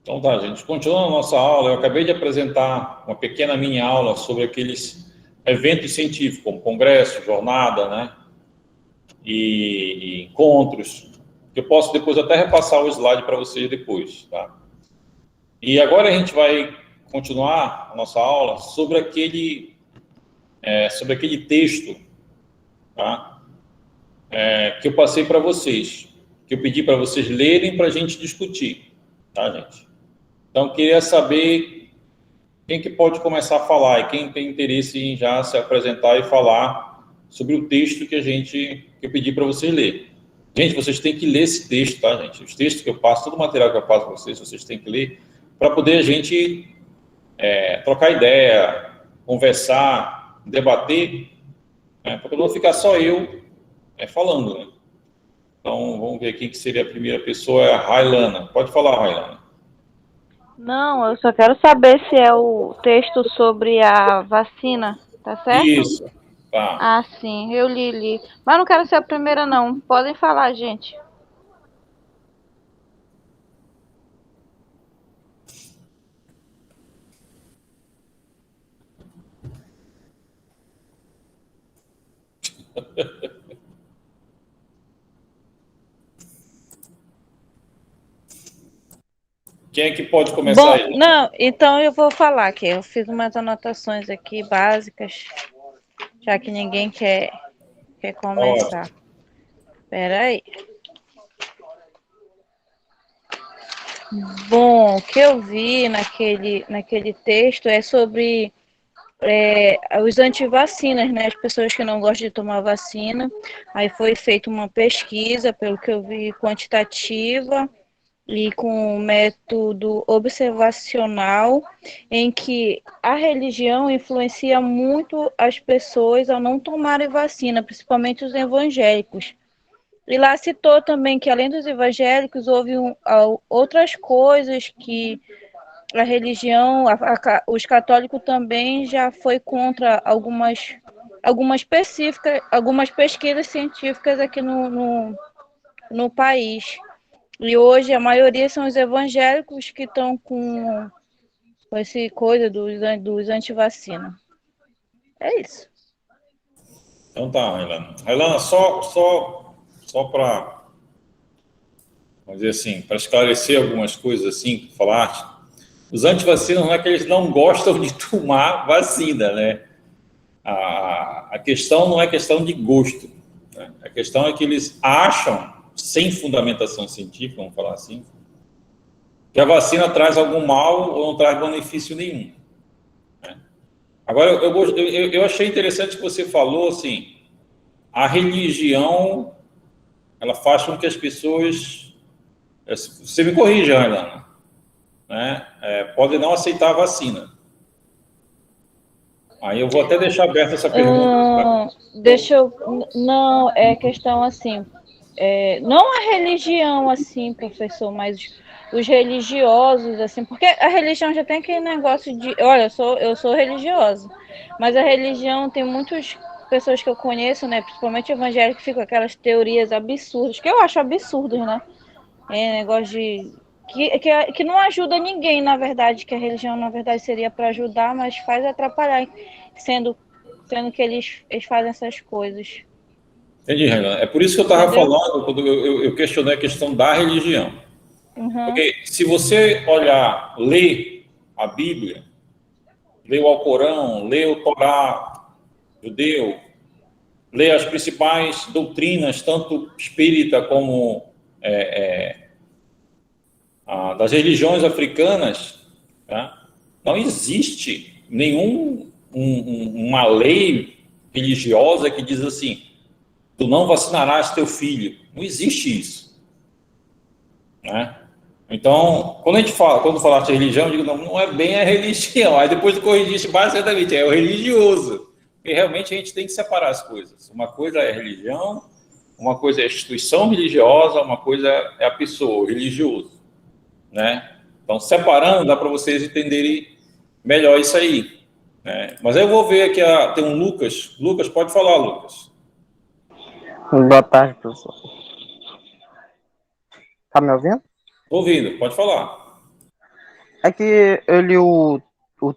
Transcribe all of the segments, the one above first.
Então tá, gente, continuando a nossa aula, eu acabei de apresentar uma pequena mini aula sobre aqueles eventos científicos, como congresso, jornada, né, e encontros, que eu posso depois até repassar o slide para vocês depois, tá? E agora a gente vai continuar a nossa aula sobre aquele texto, tá? Que eu passei para vocês, que eu pedi para vocês lerem para a gente discutir, tá, gente? Então, eu queria saber quem que pode começar a falar e quem tem interesse em já se apresentar e falar sobre o texto que eu pedi para vocês lerem. Gente, vocês têm que ler esse texto, tá, gente? Os textos que eu passo, todo o material que eu passo para vocês, vocês têm que ler para poder a gente trocar ideia, conversar, debater, né? Para não ficar só eu falando, né? Então, vamos ver aqui que seria a primeira pessoa, é a Railana. Pode falar, Railana. Não, eu só quero saber se é o texto sobre a vacina, tá certo? Isso, tá. Ah, sim, eu li. Mas não quero ser a primeira, não. Podem falar, gente. Quem é que pode começar aí? Bom, não, então eu vou falar aqui. Eu fiz umas anotações aqui básicas, já que ninguém quer começar. Espera aí. Bom, o que eu vi naquele texto é sobre os antivacinas, né? As pessoas que não gostam de tomar vacina. Aí foi feita uma pesquisa, pelo que eu vi, quantitativa e com método observacional, em que a religião influencia muito as pessoas a não tomarem vacina, principalmente os evangélicos. E lá citou também que, além dos evangélicos, houve outras coisas que a religião, os católicos também já foi contra algumas pesquisas científicas aqui no país. E hoje a maioria são os evangélicos que estão com essa coisa dos antivacina. É isso. Então tá, Railana. Railana, só para, vamos dizer assim, para esclarecer algumas coisas assim que falaste, os antivacinas não é que eles não gostam de tomar vacina, né? A questão não é questão de gosto, né? A questão é que eles acham, sem fundamentação científica, vamos falar assim, que a vacina traz algum mal ou não traz benefício nenhum, né? Agora, eu achei interessante que você falou, assim, a religião, ela faz com que as pessoas, você me corrija, Ana, né, podem não aceitar a vacina. Aí eu vou até deixar aberta essa pergunta. Não, é questão assim, não a religião assim, professor, mas os religiosos, assim, porque a religião já tem aquele negócio de, olha, eu sou religiosa, mas a religião tem muitas pessoas que eu conheço, né, principalmente evangélicos, que ficam com aquelas teorias absurdas, que eu acho absurdas, né, negócio de que não ajuda ninguém, na verdade, que a religião, na verdade, seria para ajudar, mas faz atrapalhar, sendo que eles fazem essas coisas. Entendi, Renan. É por isso que eu estava falando, quando eu questionei a questão da religião. Uhum. Porque se você olhar, ler a Bíblia, ler o Alcorão, ler o Torá judeu, ler as principais doutrinas, tanto espírita como das religiões africanas, tá? Não existe uma lei religiosa que diz assim: tu não vacinarás teu filho. Não existe isso, né? Então, quando falaste de religião, eu digo, não é bem a religião. Aí depois tu corrigiste basicamente, é o religioso. Porque realmente a gente tem que separar as coisas. Uma coisa é a religião, uma coisa é a instituição religiosa, uma coisa é a pessoa, o religioso, né? Então, separando, dá para vocês entenderem melhor isso aí, né? Mas eu vou ver aqui, tem um Lucas. Lucas, pode falar, Lucas. Boa tarde, professor. Tá me ouvindo? Tô ouvindo, pode falar. É que eu li o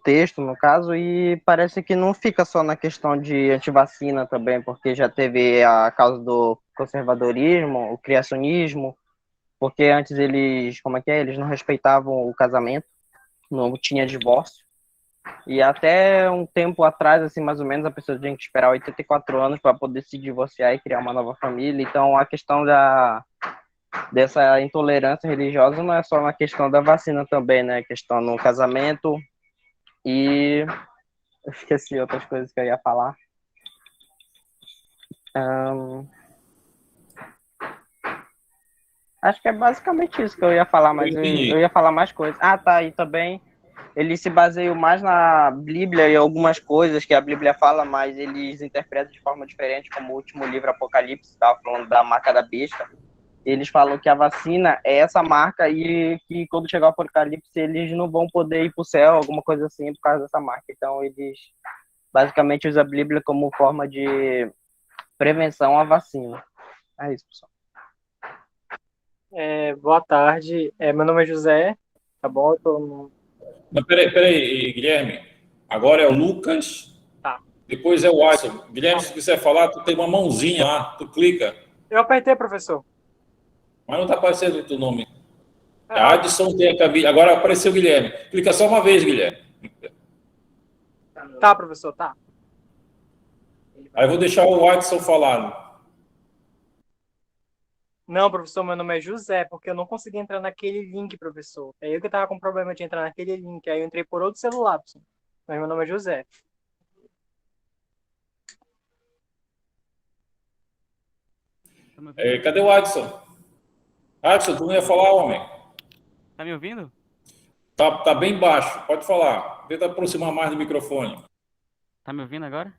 texto, no caso, e parece que não fica só na questão de antivacina também, porque já teve a causa do conservadorismo, o criacionismo, porque antes eles, como é que é? Eles não respeitavam o casamento, não tinha divórcio. E até um tempo atrás, assim, mais ou menos, a pessoa tinha que esperar 84 anos para poder se divorciar e criar uma nova família. Então, a questão dessa intolerância religiosa não é só na questão da vacina também, né? A questão no casamento e... Eu esqueci outras coisas que eu ia falar. Ahn, Acho que é basicamente isso que eu ia falar, Eu mas eu entendi. ia falar mais coisas. Ah, tá, e também eles se baseiam mais na Bíblia e algumas coisas que a Bíblia fala, mas eles interpretam de forma diferente, como o último livro Apocalipse, estava falando da marca da besta. Eles falam que a vacina é essa marca e que quando chegar o Apocalipse eles não vão poder ir para o céu, alguma coisa assim, por causa dessa marca. Então eles basicamente usam a Bíblia como forma de prevenção à vacina. É isso, pessoal. Boa tarde, meu nome é José, tá bom? Mas peraí, Guilherme. Agora é o Lucas, Tá. depois é o Alisson. Guilherme, se quiser falar, tu tem uma mãozinha lá, tu clica, Eu apertei, professor. mas não está aparecendo o teu nome. É Ah, Adson, tem a Camila. Agora apareceu o Guilherme. Clica só uma vez, Guilherme. tá, professor, tá. Aí eu vou deixar o Adson falar. Não, professor, meu nome é José, porque eu não consegui entrar naquele link, professor. É eu que tava com problema de entrar naquele link, aí eu entrei por outro celular, professor. Mas meu nome é José. Tá me ouvindo? Cadê o Adson? Adson, tu não ia falar, homem? Tá me ouvindo? Tá bem baixo, pode falar. Tenta aproximar mais do microfone. Tá me ouvindo agora?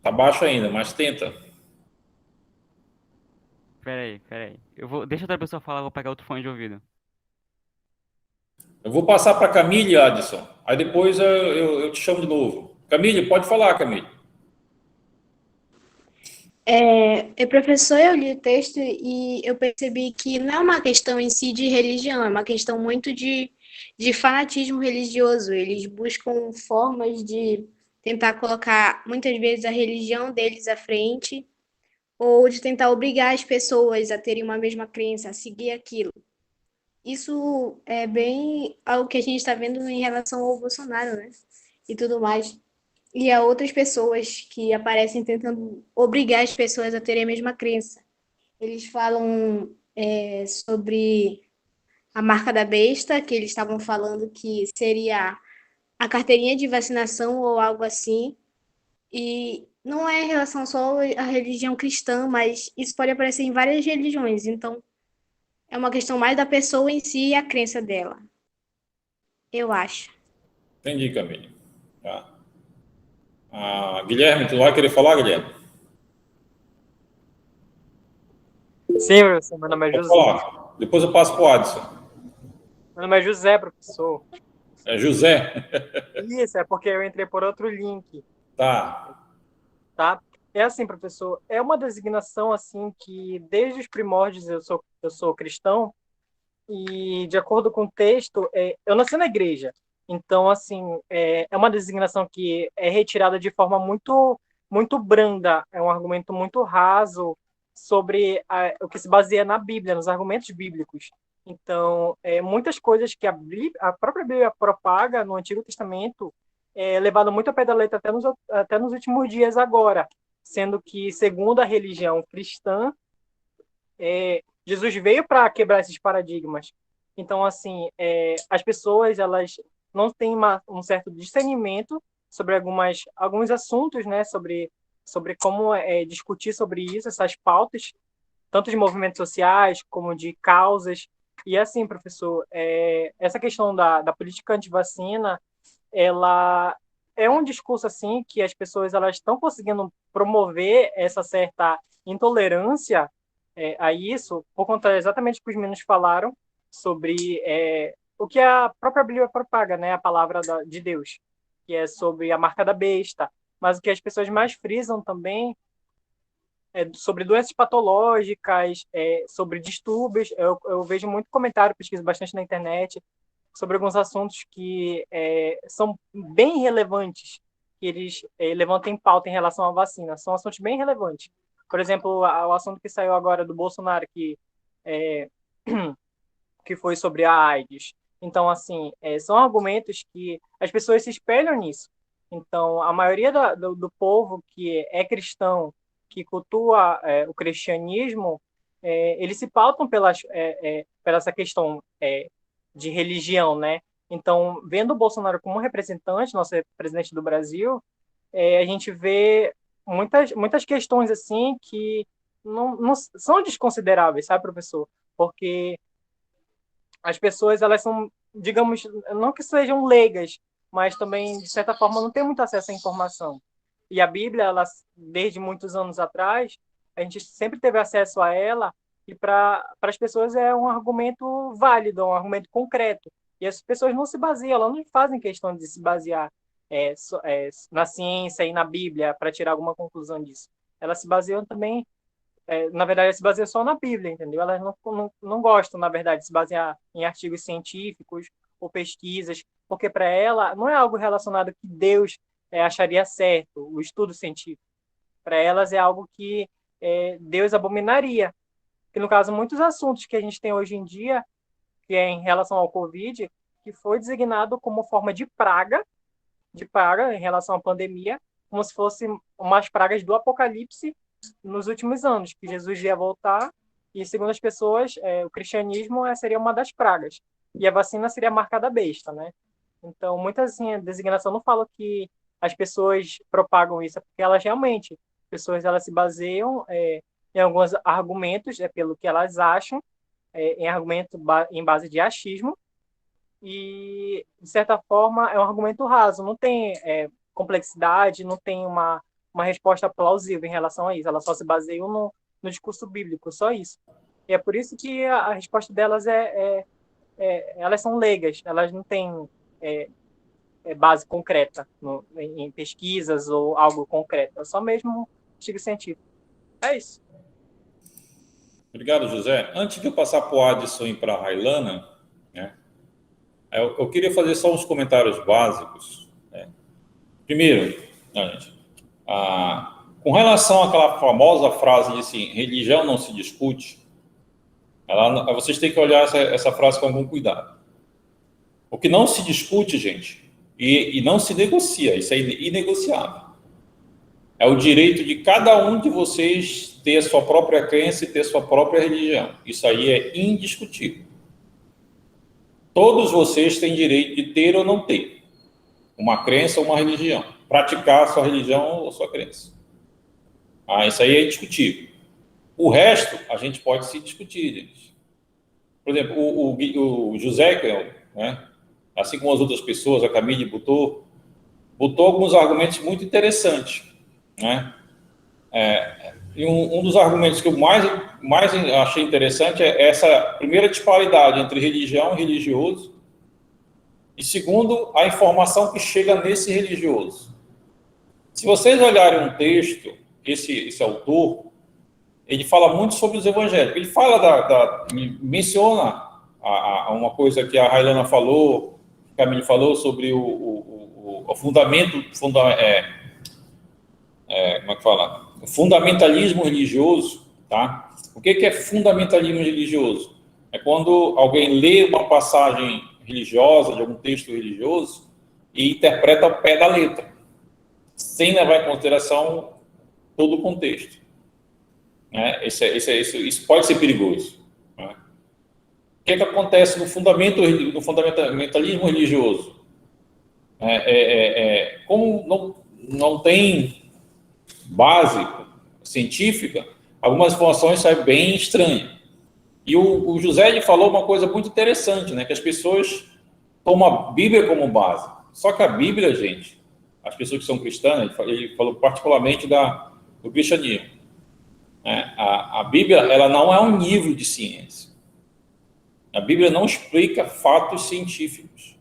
Tá baixo ainda, mas tenta. Pera aí. Deixa outra pessoa falar, eu vou pegar outro fone de ouvido. Eu vou passar para Camille, Adson. Aí depois eu te chamo de novo. Camille, pode falar, Camille. Professor, eu li o texto e eu percebi que não é uma questão em si de religião, é uma questão muito de fanatismo religioso. Eles buscam formas de tentar colocar, muitas vezes, a religião deles à frente, ou de tentar obrigar as pessoas a terem uma mesma crença, a seguir aquilo. Isso é bem algo que a gente está vendo em relação ao Bolsonaro, né? E tudo mais. E há outras pessoas que aparecem tentando obrigar as pessoas a terem a mesma crença. Eles falam sobre a marca da besta, que eles estavam falando que seria a carteirinha de vacinação ou algo assim. E não é em relação só à religião cristã, mas isso pode aparecer em várias religiões. Então, é uma questão mais da pessoa em si e a crença dela, eu acho. Entendi, Camille. Tá. Guilherme, tu vai querer falar, Guilherme? Sim, professor, meu nome é Pode José. falar. Depois eu passo para o Adson. Meu nome é José, professor. É José? Isso, é porque eu entrei por outro link, Tá. tá? É assim, professor, é uma designação assim que desde os primórdios eu sou cristão. E, de acordo com o texto, eu nasci na igreja. Então, assim, é uma designação que é retirada de forma muito, muito branda. É um argumento muito raso sobre o que se baseia na Bíblia, nos argumentos bíblicos. Então, muitas coisas que a própria Bíblia propaga no Antigo Testamento é levado muito a pé da letra até nos últimos dias agora. Sendo que, segundo a religião cristã, Jesus veio para quebrar esses paradigmas. Então, assim, as pessoas elas não têm um certo discernimento sobre alguns assuntos, né? Sobre como discutir sobre isso, essas pautas, tanto de movimentos sociais como de causas. E assim, professor, essa questão da política antivacina, ela é um discurso assim que as pessoas elas estão conseguindo promover essa certa intolerância a isso por conta exatamente do que os meninos falaram sobre o que a própria Bíblia propaga, né, a palavra de Deus, que é sobre a marca da besta, mas o que as pessoas mais frisam também é sobre doenças patológicas, sobre distúrbios. Eu vejo muito comentário, pesquiso bastante na internet, sobre alguns assuntos que são bem relevantes, que eles levantam em pauta em relação à vacina. São assuntos bem relevantes. Por exemplo, o assunto que saiu agora do Bolsonaro, que foi sobre a AIDS. Então, assim, são argumentos que as pessoas se espelham nisso. Então, a maioria do povo que é cristão, que cultua o cristianismo, eles se pautam pela essa questão de religião, né? Então, vendo o Bolsonaro como representante, nosso presidente do Brasil, a gente vê muitas questões assim que não são desconsideráveis, sabe, professor? Porque as pessoas, elas são, digamos, não que sejam leigas, mas também, de certa forma, não têm muito acesso à informação. E a Bíblia, ela, desde muitos anos atrás, a gente sempre teve acesso a ela, e para as pessoas é um argumento válido, um argumento concreto. E as pessoas não se baseiam, elas não fazem questão de se basear na ciência e na Bíblia para tirar alguma conclusão disso. Elas se baseiam também, na verdade, se baseiam só na Bíblia, entendeu? Elas não gostam, na verdade, de se basear em artigos científicos ou pesquisas, porque para ela não é algo relacionado que Deus acharia certo, o estudo científico. Para elas é algo que Deus abominaria. Que, no caso, muitos assuntos que a gente tem hoje em dia, que é em relação ao Covid, que foi designado como forma de praga em relação à pandemia, como se fossem umas pragas do apocalipse nos últimos anos, que Jesus ia voltar, e segundo as pessoas, o cristianismo seria uma das pragas, e a vacina seria a marca da besta, né? Então, muitas, assim, a designação não fala que as pessoas propagam isso, é porque elas realmente, as pessoas, elas se baseiam em alguns argumentos, pelo que elas acham, em argumento em base de achismo, e, de certa forma, é um argumento raso, não tem complexidade, não tem uma resposta plausível em relação a isso, elas só se baseiam no discurso bíblico, só isso. E é por isso que a resposta delas elas são leigas, elas não têm base concreta em pesquisas ou algo concreto, é só mesmo artigo científico. É isso. Obrigado, José. Antes de eu passar para o Adson e para a Railana, né, eu queria fazer só uns comentários básicos. Né? Primeiro, gente, com relação àquela famosa frase de assim, religião não se discute, vocês têm que olhar essa frase com algum cuidado. O que não se discute, gente, e não se negocia, isso é inegociável. É o direito de cada um de vocês ter a sua própria crença e ter a sua própria religião. Isso aí é indiscutível. Todos vocês têm direito de ter ou não ter uma crença ou uma religião. Praticar a sua religião ou a sua crença. Isso aí é indiscutível. O resto, a gente pode se discutir, gente. Por exemplo, o José, né, assim como as outras pessoas, a Camille botou alguns argumentos muito interessantes, né? E um dos argumentos que eu mais achei interessante é essa primeira disparidade entre religião e religioso, e segundo, a informação que chega nesse religioso. Se vocês olharem um texto, esse autor, ele fala muito sobre os evangélicos. Ele fala menciona uma coisa que a Railana falou, que a Camille falou sobre o fundamento, como é que fala? O fundamentalismo religioso, tá? O que é fundamentalismo religioso? É quando alguém lê uma passagem religiosa, de algum texto religioso, e interpreta ao pé da letra, sem levar em consideração todo o contexto. Né? Isso pode ser perigoso. Né? O que acontece no fundamentalismo religioso? Como não tem base científica, algumas informações saem bem estranhas. E o José ele falou uma coisa muito interessante, né? Que as pessoas tomam a Bíblia como base. Só que a Bíblia, gente, as pessoas que são cristãs, ele falou particularmente do cristianismo. Né? A Bíblia, ela não é um livro de ciência. A Bíblia não explica fatos científicos.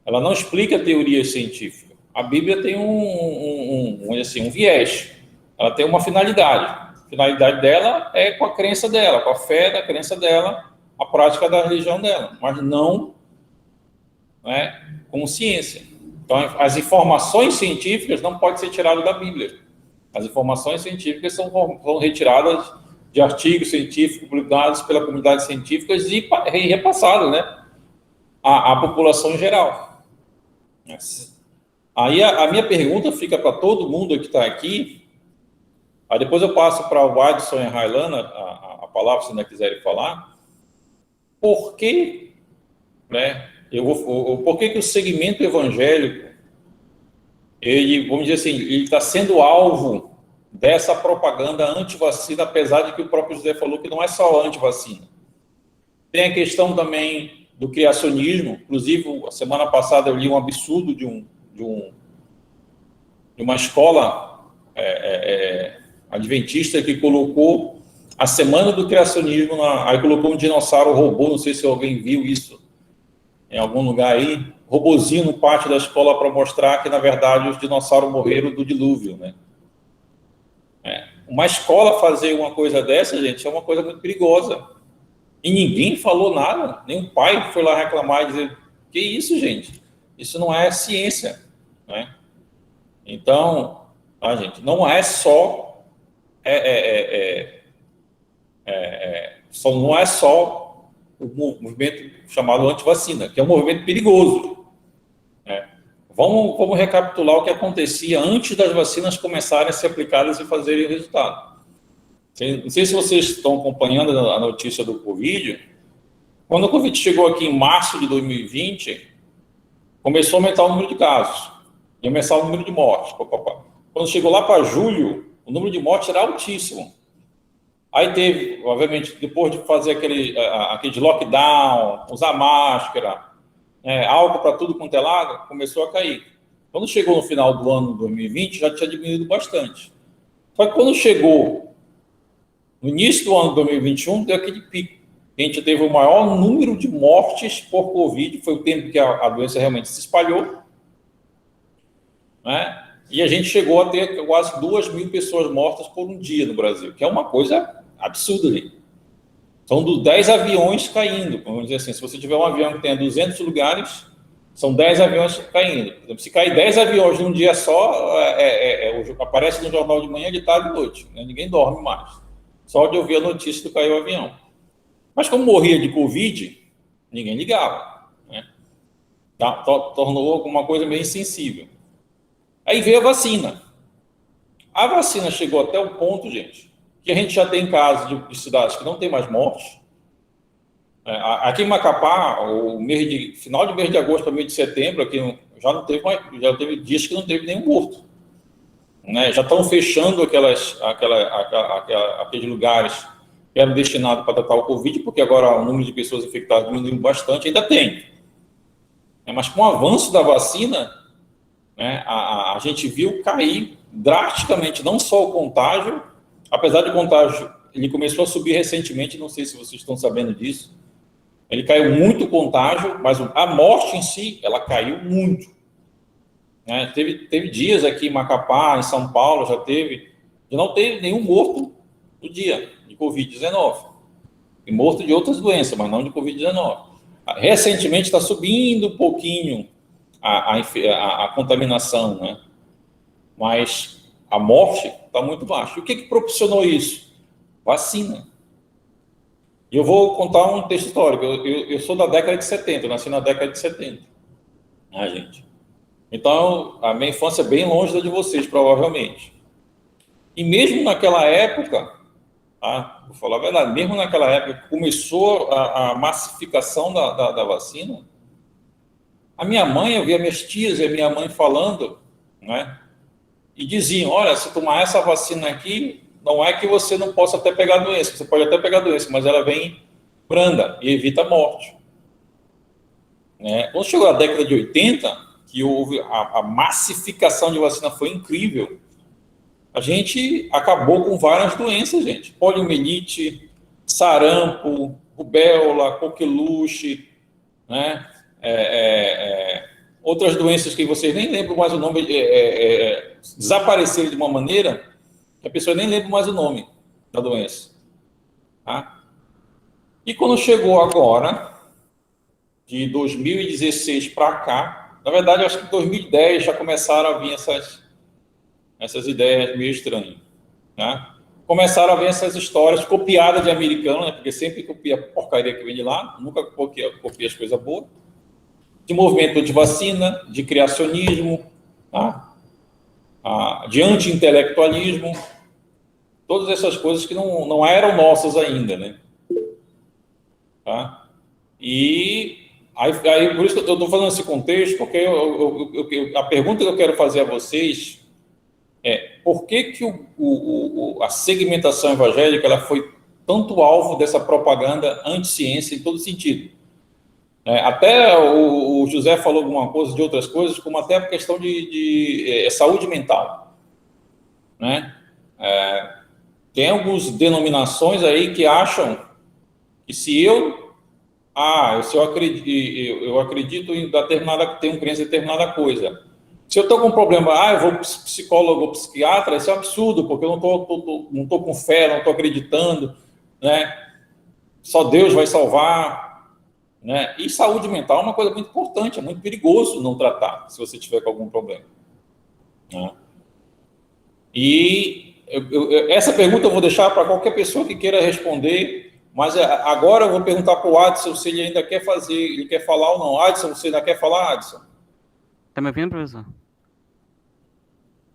Ela não explica teorias científicas. A Bíblia tem um viés. Ela tem uma finalidade. A finalidade dela é com a crença dela, com a fé da crença dela, a prática da religião dela. Mas não né, com ciência. Então, as informações científicas não podem ser tiradas da Bíblia. As informações científicas são retiradas de artigos científicos publicados pela comunidade científica e repassadas, né, à população em geral. Aí a minha pergunta fica para todo mundo que está aqui, aí depois eu passo para o Adson e a Railana a palavra, se ainda quiserem falar. Por que, né, por que o segmento evangélico, ele, vamos dizer assim, ele está sendo alvo dessa propaganda anti-vacina, apesar de que o próprio José falou que não é só anti-vacina. Tem a questão também do criacionismo. Inclusive, a semana passada eu li um absurdo de uma escola adventista que colocou a semana do criacionismo, aí colocou um dinossauro robô, não sei se alguém viu isso em algum lugar aí, robozinho no pátio da escola para mostrar que, na verdade, os dinossauros morreram do dilúvio, né? Uma escola fazer uma coisa dessa, gente, é uma coisa muito perigosa. E ninguém falou nada, nem o pai foi lá reclamar e dizer, que isso, gente? Isso não é ciência, né? Então, gente, não é só não é só o movimento chamado antivacina, que é um movimento perigoso, né? Vamos recapitular o que acontecia antes das vacinas começarem a ser aplicadas e fazerem resultado. Não sei se vocês estão acompanhando a notícia do Covid. Quando o Covid chegou aqui em março de 2020, começou a aumentar o número de casos e aumentar o número de mortes. Quando chegou lá para julho, o número de mortes era altíssimo. Aí teve, obviamente, depois de fazer aquele lockdown, usar máscara, álcool para tudo quanto é lado, começou a cair. Quando chegou no final do ano de 2020, já tinha diminuído bastante. Só que quando chegou no início do ano de 2021, deu aquele pico. A gente teve o maior número de mortes por Covid, foi o tempo que a doença realmente se espalhou, né? E a gente chegou a ter quase 2.000 pessoas mortas por um dia no Brasil, que é uma coisa absurda ali. São 10 aviões caindo, vamos dizer assim, se você tiver um avião que tenha 200 lugares, são 10 aviões caindo. Por exemplo, se cair 10 aviões num dia só, aparece no jornal de manhã, de tarde e de noite, né? Ninguém dorme mais. Só de ouvir a notícia que caiu o avião. Mas como morria de Covid, ninguém ligava, né? Tornou alguma coisa meio insensível. Aí veio a vacina. A vacina chegou até o ponto, gente, que a gente já tem casos de cidades que não tem mais mortes. Aqui em Macapá, final de mês de agosto para mês de setembro, aqui já teve dias que não teve nenhum morto, né? Já estão fechando aqueles lugares que eram destinados para tratar o Covid, porque agora o número de pessoas infectadas diminuiu bastante, ainda tem. Mas com o avanço da vacina, né, a gente viu cair drasticamente, não só o contágio, apesar de contágio, ele começou a subir recentemente, não sei se vocês estão sabendo disso, ele caiu muito o contágio, mas a morte em si, ela caiu muito. Né? Teve dias aqui em Macapá, em São Paulo, e não teve nenhum morto no dia de Covid-19. E morto de outras doenças, mas não de Covid-19. Recentemente está subindo um pouquinho a contaminação, né? Mas a morte está muito baixa. E o que proporcionou isso? Vacina. E eu vou contar um texto histórico. Eu sou da década de 70, eu nasci na década de 70. Gente. Então, a minha infância é bem longe da de vocês, provavelmente. E mesmo naquela época, vou falar a verdade, mesmo naquela época que começou a massificação da vacina, a minha mãe, eu via minhas tias e a minha mãe falando, né? E diziam, olha, se tomar essa vacina aqui, não é que você não possa até pegar a doença, você pode até pegar a doença, mas ela vem branda e evita a morte. Né? Quando chegou a década de 80, que houve a massificação de vacina foi incrível, a gente acabou com várias doenças, gente. Poliomielite, sarampo, rubéola, coqueluche, né? Outras doenças que vocês nem lembram mais o nome, desapareceram de uma maneira que a pessoa nem lembra mais o nome da doença. Tá? E quando chegou agora, de 2016 para cá, na verdade, acho que em 2010 já começaram a vir essas ideias meio estranhas, né? Começaram a vir essas histórias copiadas de americano, né? Porque sempre copia porcaria que vem de lá, nunca copia as coisas boas, de movimento de vacina, de criacionismo, tá? De anti-intelectualismo, todas essas coisas que não eram nossas ainda, né? Tá? E aí por isso que eu estou falando esse contexto, porque a pergunta que eu quero fazer a vocês é por que a segmentação evangélica ela foi tanto alvo dessa propaganda anti-ciência em todo sentido? Até o José falou alguma coisa de outras coisas, como até a questão de saúde mental, né? Tem algumas denominações aí que acham que se eu acredito em tenho crença em determinada coisa. Se eu estou com um problema, eu vou psicólogo ou psiquiatra, isso é um absurdo, porque eu não tô com fé, não estou acreditando, né? Só Deus vai salvar, né? E saúde mental é uma coisa muito importante, é muito perigoso não tratar, se você tiver com algum problema, né? E essa pergunta eu vou deixar para qualquer pessoa que queira responder, mas agora eu vou perguntar para o Adson se ele ainda quer ele quer falar ou não. Adson, você ainda quer falar, Adson? Tá me ouvindo, professor?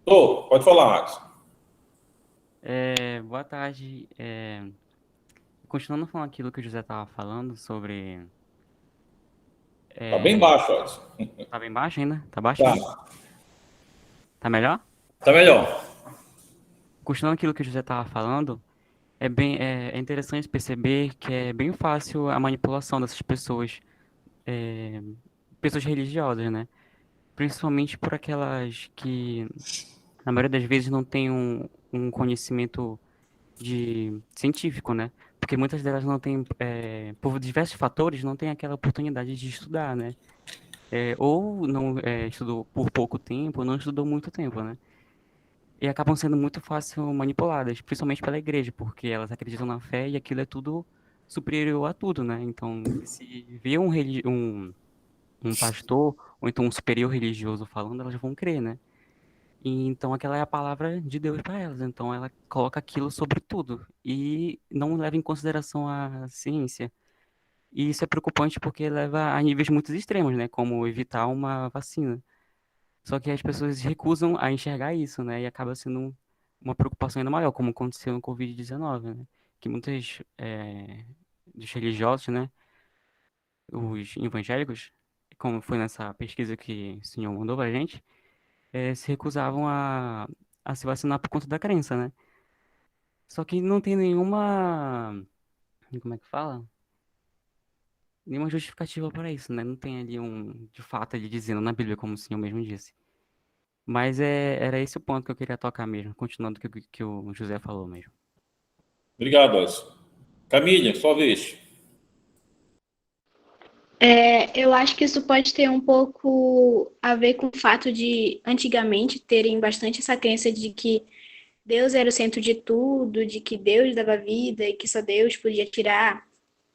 Pode falar, Adson. Boa tarde. Continuando falando aquilo que o José estava falando sobre. Tá bem baixo, Adson. Tá bem baixo ainda? Tá baixo Tá, ainda? Tá melhor? tá melhor. Continuando aquilo que o José estava falando, é interessante perceber que é bem fácil a manipulação dessas pessoas, é, pessoas religiosas, né? Principalmente por aquelas que, na maioria das vezes, não têm um conhecimento científico, né? Porque muitas delas não têm, por diversos fatores, não têm aquela oportunidade de estudar, né? Ou não estudou por pouco tempo, ou não estudou muito tempo, né? E acabam sendo muito fácil manipuladas, principalmente pela igreja, porque elas acreditam na fé e aquilo é tudo superior a tudo, né? Então, se vê um pastor, ou então um superior religioso falando, elas vão crer, né? E então aquela é a palavra de Deus para elas. Então ela coloca aquilo sobre tudo e não leva em consideração a ciência. E isso é preocupante porque leva a níveis muito extremos, né? Como evitar uma vacina. Só que as pessoas recusam a enxergar isso, né? E acaba sendo uma preocupação ainda maior, como aconteceu no Covid-19, né? Que muitos dos religiosos, né? Os evangélicos, como foi nessa pesquisa que o senhor mandou pra gente, se recusavam a se vacinar por conta da crença, né? Só que não tem nenhuma, como é que fala? Nenhuma justificativa para isso, né? Não tem ali de fato, ele dizendo na Bíblia, como o senhor mesmo disse. Mas era esse o ponto que eu queria tocar mesmo, continuando o que o José falou mesmo. Obrigado, Adson. Camille, sua vez. Eu acho que isso pode ter um pouco a ver com o fato de antigamente terem bastante essa crença de que Deus era o centro de tudo, de que Deus dava vida e que só Deus podia tirar.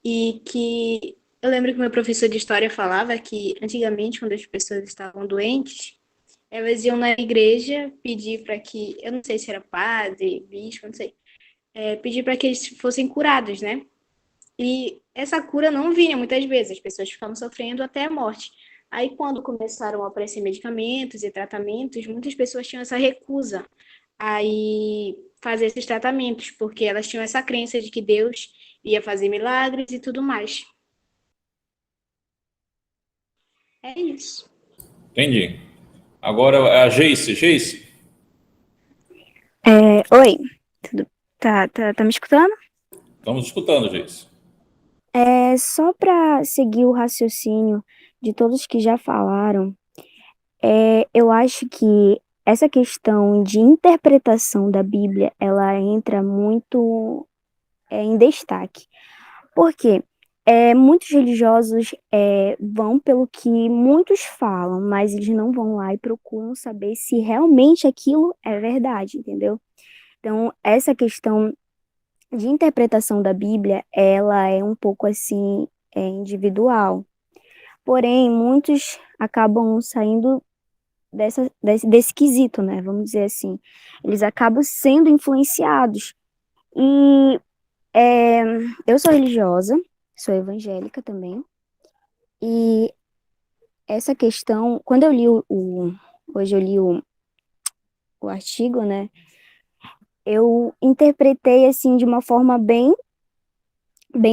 E que eu lembro que meu professor de história falava que antigamente, quando as pessoas estavam doentes, elas iam na igreja pedir para que, eu não sei se era padre, bispo, não sei, pedir para que eles fossem curados, né? E essa cura não vinha muitas vezes, as pessoas ficavam sofrendo até a morte. Aí, quando começaram a aparecer medicamentos e tratamentos, muitas pessoas tinham essa recusa aí fazer esses tratamentos, porque elas tinham essa crença de que Deus ia fazer milagres e tudo mais. É isso. Entendi. Agora a Geice. Geice, Oi, tudo, tá me escutando? estamos escutando, Geice. Só para seguir o raciocínio de todos que já falaram, eu acho que essa questão de interpretação da Bíblia, ela entra muito em destaque. Por quê? Muitos religiosos vão pelo que muitos falam, mas eles não vão lá e procuram saber se realmente aquilo é verdade, entendeu? Então, essa questão de interpretação da Bíblia, ela é um pouco assim, individual. porém, muitos acabam saindo desse quesito, né? Vamos dizer assim. Eles acabam sendo influenciados. E é, eu sou religiosa, sou evangélica também, e essa questão, quando eu li hoje eu li o artigo, né? Eu interpretei assim de uma forma bem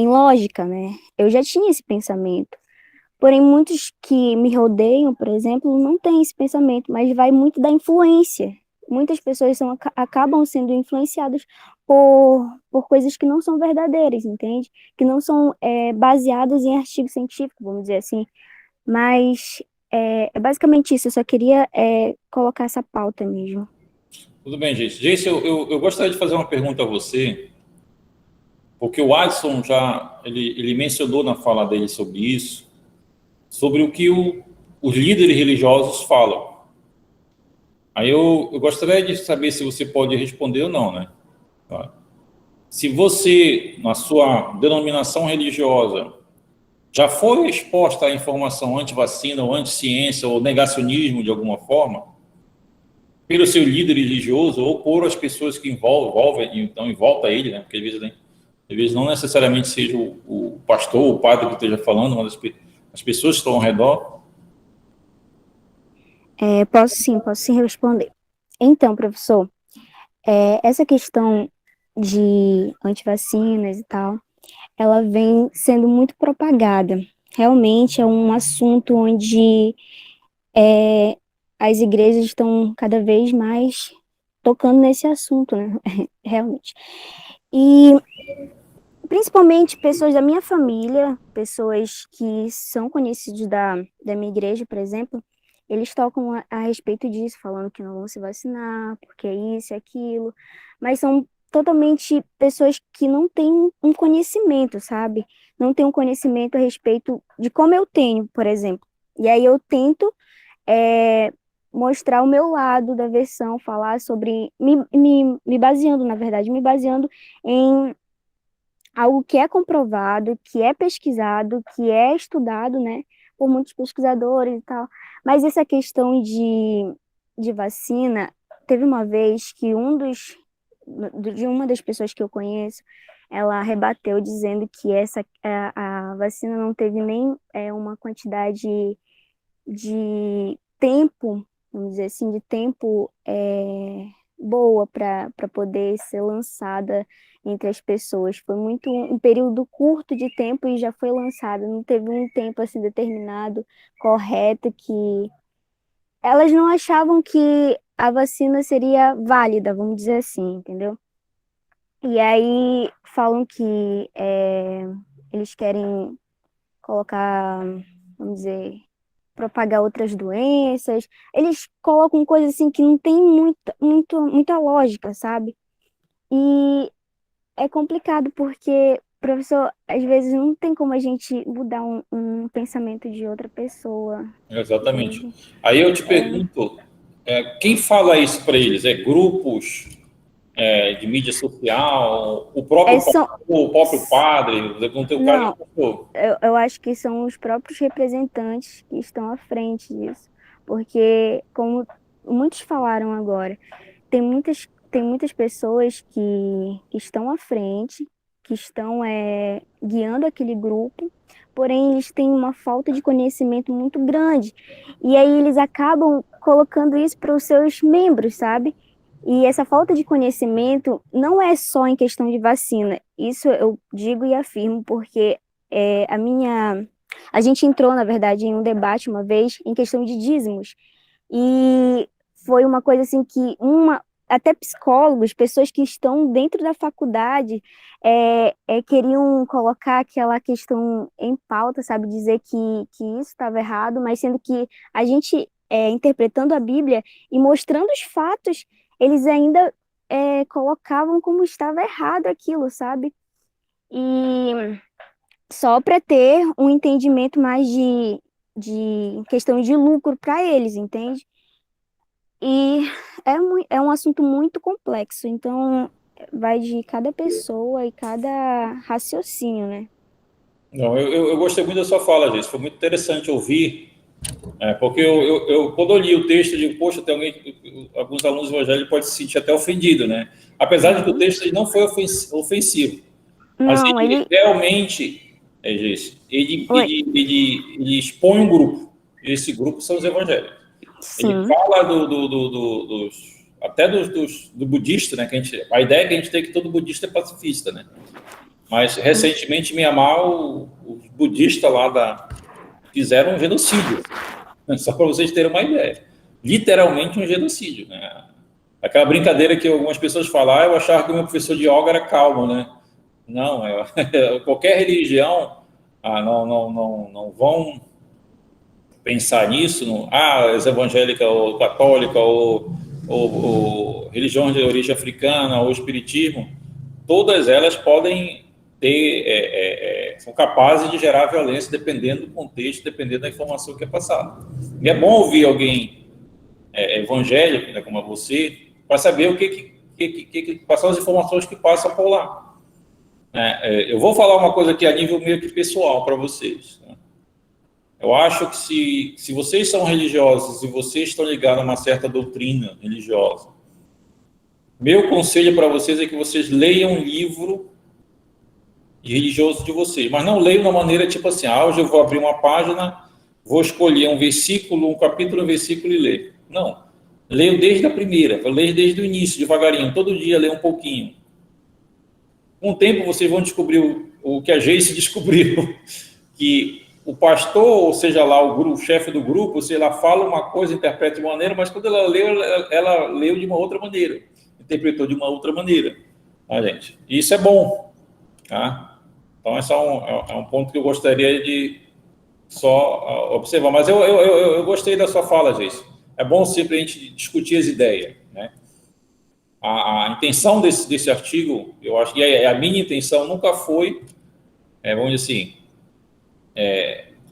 lógica, né? Eu já tinha esse pensamento. Porém, muitos que me rodeiam, por exemplo, não têm esse pensamento, mas vai muito da influência. Muitas pessoas acabam sendo influenciadas por coisas que não são verdadeiras, entende? Que não são baseadas em artigo científico, vamos dizer assim. Mas é basicamente isso, eu só queria colocar essa pauta mesmo. Tudo bem, Jace. Jace, eu gostaria de fazer uma pergunta a você, porque o Adson ele mencionou na fala dele sobre isso, sobre o que os líderes religiosos falam. Aí eu gostaria de saber se você pode responder ou não, né? Tá. Se você, na sua denominação religiosa, já foi exposta à informação anti-vacina ou anti-ciência ou negacionismo de alguma forma, pelo seu líder religioso ou por as pessoas que envolvem, então em volta a ele, né? Porque às vezes não necessariamente seja o pastor ou o padre que esteja falando, mas as pessoas que estão ao redor. Posso sim responder. Então, professor, essa questão de antivacinas e tal, ela vem sendo muito propagada. Realmente é um assunto onde as igrejas estão cada vez mais tocando nesse assunto, né? Realmente. E principalmente pessoas da minha família, pessoas que são conhecidos da minha igreja, por exemplo, eles tocam a respeito disso, falando que não vão se vacinar, porque é isso e aquilo, mas são totalmente pessoas que não têm um conhecimento, sabe? Não têm um conhecimento a respeito de como eu tenho, por exemplo. E aí eu tento é, mostrar o meu lado da versão, falar sobre, me baseando, na verdade, me baseando em algo que é comprovado, que é pesquisado, que é estudado, né, por muitos pesquisadores e tal. Mas essa questão de vacina, teve uma vez que de uma das pessoas que eu conheço, ela rebateu dizendo que a vacina não teve nem uma quantidade de tempo, vamos dizer assim, de tempo boa para poder ser lançada entre as pessoas. Foi muito um período curto de tempo e já foi lançada. Não teve um tempo assim determinado, correto, que elas não achavam que a vacina seria válida, vamos dizer assim, entendeu? E aí falam que eles querem colocar, vamos dizer, propagar outras doenças. Eles colocam coisas assim que não tem muita lógica, sabe? E é complicado porque, professor, às vezes não tem como a gente mudar um pensamento de outra pessoa, Exatamente. entende? Aí eu te pergunto, quem fala isso para eles? É grupos de mídia social, o próprio São, pastor, o próprio padre? No teu caso, é não, o pastor. eu acho que são os próprios representantes que estão à frente disso. Porque, como muitos falaram agora, tem muitas pessoas que estão à frente, que estão guiando aquele grupo, porém eles têm uma falta de conhecimento muito grande. E aí eles acabam colocando isso para os seus membros, sabe? E essa falta de conhecimento não é só em questão de vacina. Isso eu digo e afirmo porque é, a minha. A gente entrou, na verdade, em um debate uma vez em questão de dízimos. E foi uma coisa assim que até psicólogos, pessoas que estão dentro da faculdade, queriam colocar aquela questão em pauta, sabe, dizer que isso estava errado, mas sendo que a gente, interpretando a Bíblia e mostrando os fatos, eles ainda colocavam como estava errado aquilo, sabe? E só para ter um entendimento mais de questão de lucro para eles, entende? E é um assunto muito complexo, então vai de cada pessoa e cada raciocínio, né? Não, eu gostei muito da sua fala, gente. Foi muito interessante ouvir, porque quando eu li o texto, eu digo, poxa, tem alguns alunos evangélicos podem se sentir até ofendido, né? Apesar de que o texto ele não foi ofensivo, mas Não, ele ele. realmente, Geice, Oi. ele expõe um grupo. E esse grupo são os evangélicos. Ele Sim. fala até do budista, né? A ideia que a gente tem é que todo budista é pacifista, né? Mas, recentemente, em Mianmar, os budistas lá fizeram um genocídio. Só para vocês terem uma ideia. Literalmente um genocídio, né? Aquela brincadeira que algumas pessoas falam, eu achava que o meu professor de yoga era calmo, né? Não, qualquer religião não vão pensar nisso, as evangélicas ou católica ou religiões de origem africana ou espiritismo, todas elas podem são capazes de gerar violência dependendo do contexto, dependendo da informação que é passada. E é bom ouvir alguém evangélico, né, como você, para saber quais são as informações que passam por lá. Eu vou falar uma coisa aqui a nível meio que pessoal para vocês. Né? Eu acho que se vocês são religiosos e vocês estão ligados a uma certa doutrina religiosa, meu conselho para vocês é que vocês leiam um livro religioso de vocês, mas não leiam de uma maneira tipo assim, hoje eu vou abrir uma página, vou escolher um versículo, um capítulo, um versículo e ler. Não. Leio desde a primeira, eu leio desde o início, devagarinho, todo dia leio um pouquinho. Com o tempo vocês vão descobrir o que a Geice descobriu, que o pastor, ou seja lá, o chefe do grupo, se ela fala uma coisa, interpreta de uma maneira, mas quando ela leu de uma outra maneira, interpretou de uma outra maneira. Tá, gente? E isso é bom. Tá? Então, esse é um ponto que eu gostaria de só observar. Mas eu gostei da sua fala, Geice. É bom sempre a gente discutir as ideias, né? A intenção desse artigo, eu acho, e a minha intenção nunca foi, vamos dizer assim,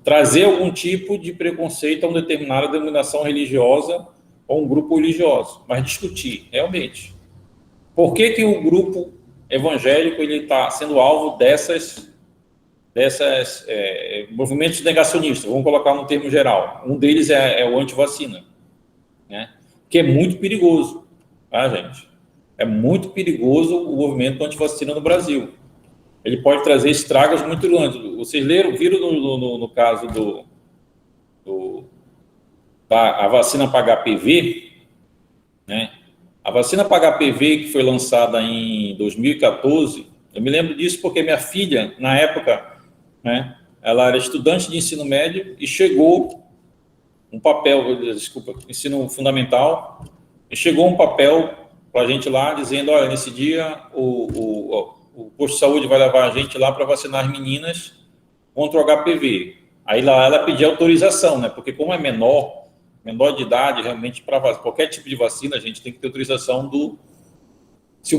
trazer algum tipo de preconceito a uma determinada denominação religiosa ou um grupo religioso, mas discutir, realmente. Por que o grupo evangélico ele está sendo alvo desses movimentos negacionistas? Vamos colocar no termo geral. Um deles é o antivacina, né? Que é muito perigoso, tá, gente? É muito perigoso o movimento antivacina no Brasil. Ele pode trazer estragos muito grandes. Vocês viram no caso a vacina para HPV, né? A vacina para HPV que foi lançada em 2014, eu me lembro disso porque minha filha, na época, né, ela era estudante de ensino médio e chegou um papel, desculpa, ensino fundamental, e chegou um papel para a gente lá dizendo, olha, nesse dia o posto de saúde vai levar a gente lá para vacinar as meninas contra o HPV. Aí lá ela pediu autorização, né? Porque como é menor de idade, realmente, para qualquer tipo de vacina, a gente tem que ter autorização se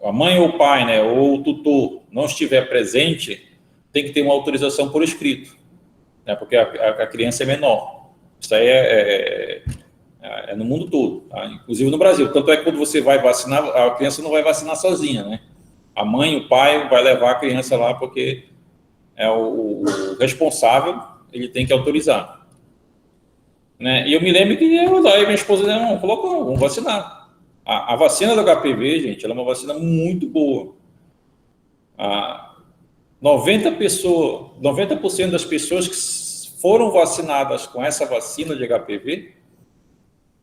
a mãe ou o pai, né, ou o tutor não estiver presente, tem que ter uma autorização por escrito, né? Porque a criança é menor. Isso aí é no mundo todo, tá? Inclusive no Brasil. Tanto é que quando você vai vacinar, a criança não vai vacinar sozinha, né? A mãe, o pai vai levar a criança lá porque é o responsável, ele tem que autorizar. Né? E eu me lembro que minha esposa disse, não, colocou, vamos vacinar. A vacina do HPV, gente, ela é uma vacina muito boa. 90% das pessoas que foram vacinadas com essa vacina de HPV,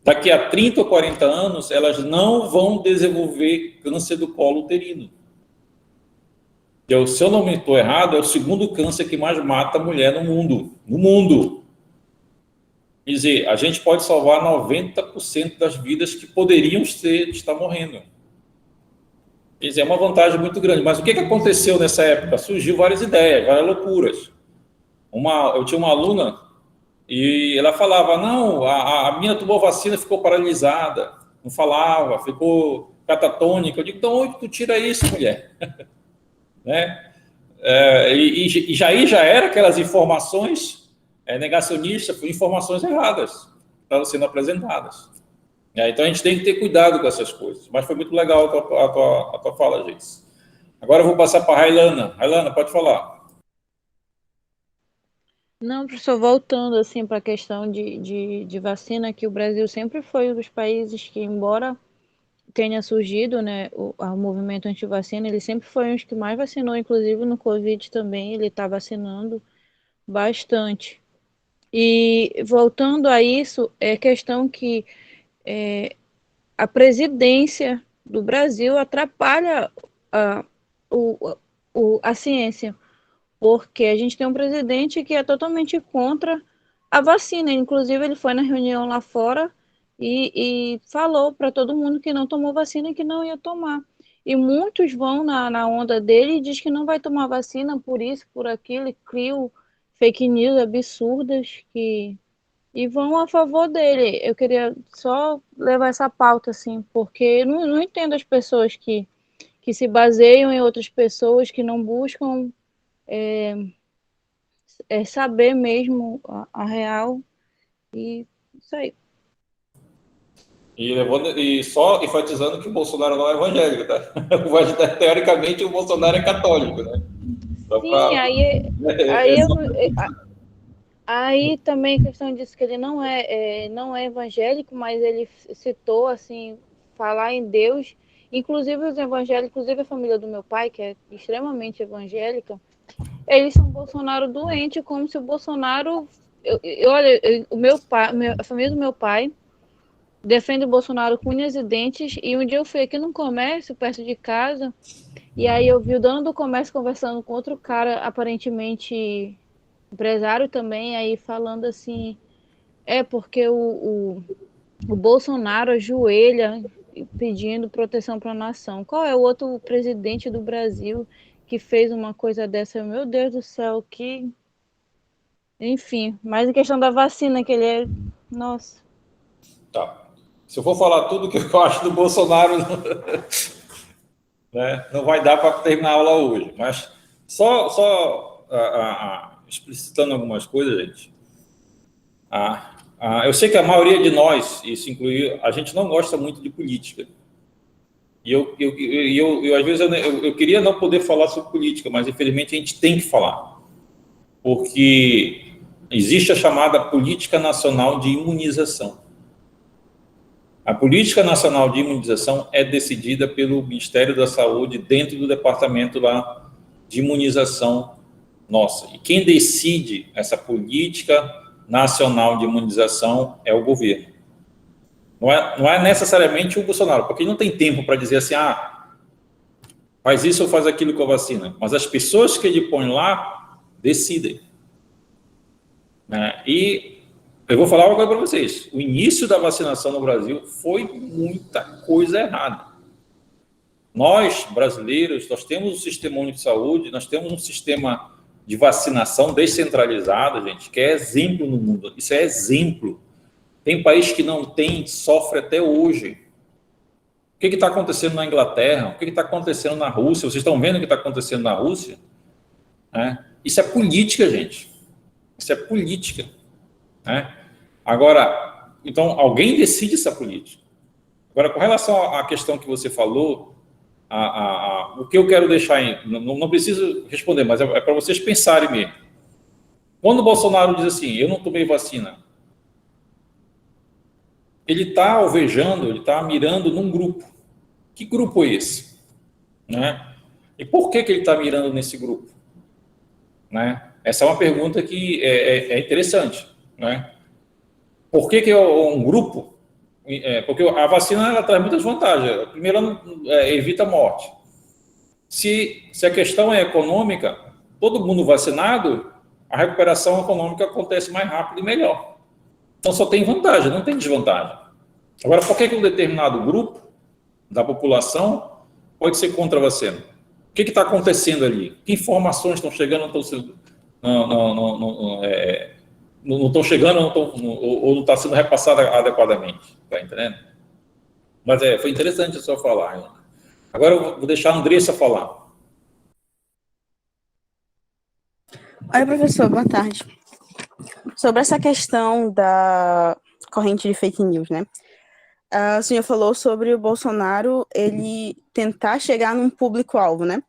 daqui a 30 ou 40 anos, elas não vão desenvolver câncer do colo uterino. Se eu não estou errado, é o segundo câncer que mais mata a mulher no mundo. No mundo. Quer dizer, a gente pode salvar 90% das vidas que poderiam estar morrendo. Quer dizer, é uma vantagem muito grande. Mas o que aconteceu nessa época? Surgiu várias ideias, várias loucuras. Eu tinha uma aluna e ela falava, não, a menina tomou vacina, ficou paralisada, não falava, ficou catatônica. Eu digo, então onde tu tira isso, mulher? Né? E já era aquelas informações negacionistas, informações erradas que estavam sendo apresentadas. Então a gente tem que ter cuidado com essas coisas. Mas foi muito legal a tua fala, gente. Agora eu vou passar para a Railana. Railana, pode falar. Não, professor, voltando assim para a questão de vacina, que o Brasil sempre foi um dos países que, embora tenha surgido, né, o movimento anti-vacina, ele sempre foi um dos que mais vacinou, inclusive no Covid também, ele está vacinando bastante. E voltando a isso, é questão que a presidência do Brasil atrapalha a, a ciência, porque a gente tem um presidente que é totalmente contra a vacina. Inclusive, ele foi na reunião lá fora e falou para todo mundo que não tomou vacina e que não ia tomar. E muitos vão na onda dele e diz que não vai tomar vacina por isso, por aquilo, e criam fake news absurdas e vão a favor dele. Eu queria só levar essa pauta, assim, porque eu não entendo as pessoas que se baseiam em outras pessoas, que não buscam saber mesmo a real, e isso aí. E só enfatizando que o Bolsonaro não é evangélico, tá? Teoricamente, o Bolsonaro é católico, né? Só Sim, pra... aí também a questão disso que ele não é evangélico, mas ele citou, assim, falar em Deus. Inclusive os evangélicos, inclusive a família do meu pai, que é extremamente evangélica, eles são Bolsonaro doente, como se o Bolsonaro... olha, o meu pai, a família do meu pai defende o Bolsonaro com unhas e dentes, e um dia eu fui aqui num comércio perto de casa, e aí eu vi o dono do comércio conversando com outro cara, aparentemente empresário também, aí falando assim, porque o Bolsonaro ajoelha pedindo proteção para a nação. Qual é o outro presidente do Brasil que fez uma coisa dessa? Meu Deus do céu, que... Enfim, mas em questão da vacina, que ele é... Nossa. Tá. Se eu for falar tudo que eu acho do Bolsonaro, né, não vai dar para terminar a aula hoje. Mas só explicitando algumas coisas, gente. Eu sei que a maioria de nós, isso inclui, a gente não gosta muito de política. E às vezes, eu queria não poder falar sobre política, mas infelizmente a gente tem que falar. Porque existe a chamada Política Nacional de Imunização. A Política Nacional de Imunização é decidida pelo Ministério da Saúde dentro do departamento lá de imunização nossa. E quem decide essa Política Nacional de Imunização é o governo. Não é necessariamente o Bolsonaro, porque ele não tem tempo para dizer assim, faz isso ou faz aquilo com a vacina. Mas as pessoas que ele põe lá decidem. E eu vou falar uma coisa para vocês. O início da vacinação no Brasil foi muita coisa errada. Nós, brasileiros, nós temos um sistema único de saúde, nós temos um sistema de vacinação descentralizado, gente, que é exemplo no mundo. Isso é exemplo. Tem país que não tem, sofre até hoje. O que está acontecendo na Inglaterra? O que está acontecendo na Rússia? Vocês estão vendo o que está acontecendo na Rússia? Isso é política, gente. Isso é política. Agora, então, alguém decide essa política. Agora, com relação à questão que você falou, o que eu quero deixar não preciso responder, mas é para vocês pensarem mesmo. Quando o Bolsonaro diz assim, eu não tomei vacina, ele está alvejando, ele está mirando num grupo. Que grupo é esse? E por que ele está mirando nesse grupo? Essa é uma pergunta que é interessante. Por que é um grupo? Porque a vacina ela traz muitas vantagens. Primeiro, evita a morte. Se a questão é econômica, todo mundo vacinado, a recuperação econômica acontece mais rápido e melhor. Então, só tem vantagem, não tem desvantagem. Agora, por que um determinado grupo da população pode ser contra a vacina? O que está acontecendo ali? Que informações estão chegando, não estão chegando ou não está sendo repassada adequadamente? Está entendendo? Mas foi interessante a sua falar. Agora eu vou deixar a Andressa falar. Oi, professor, boa tarde. Sobre essa questão da corrente de fake news, né? O senhor falou sobre o Bolsonaro, ele tentar chegar num público-alvo, né?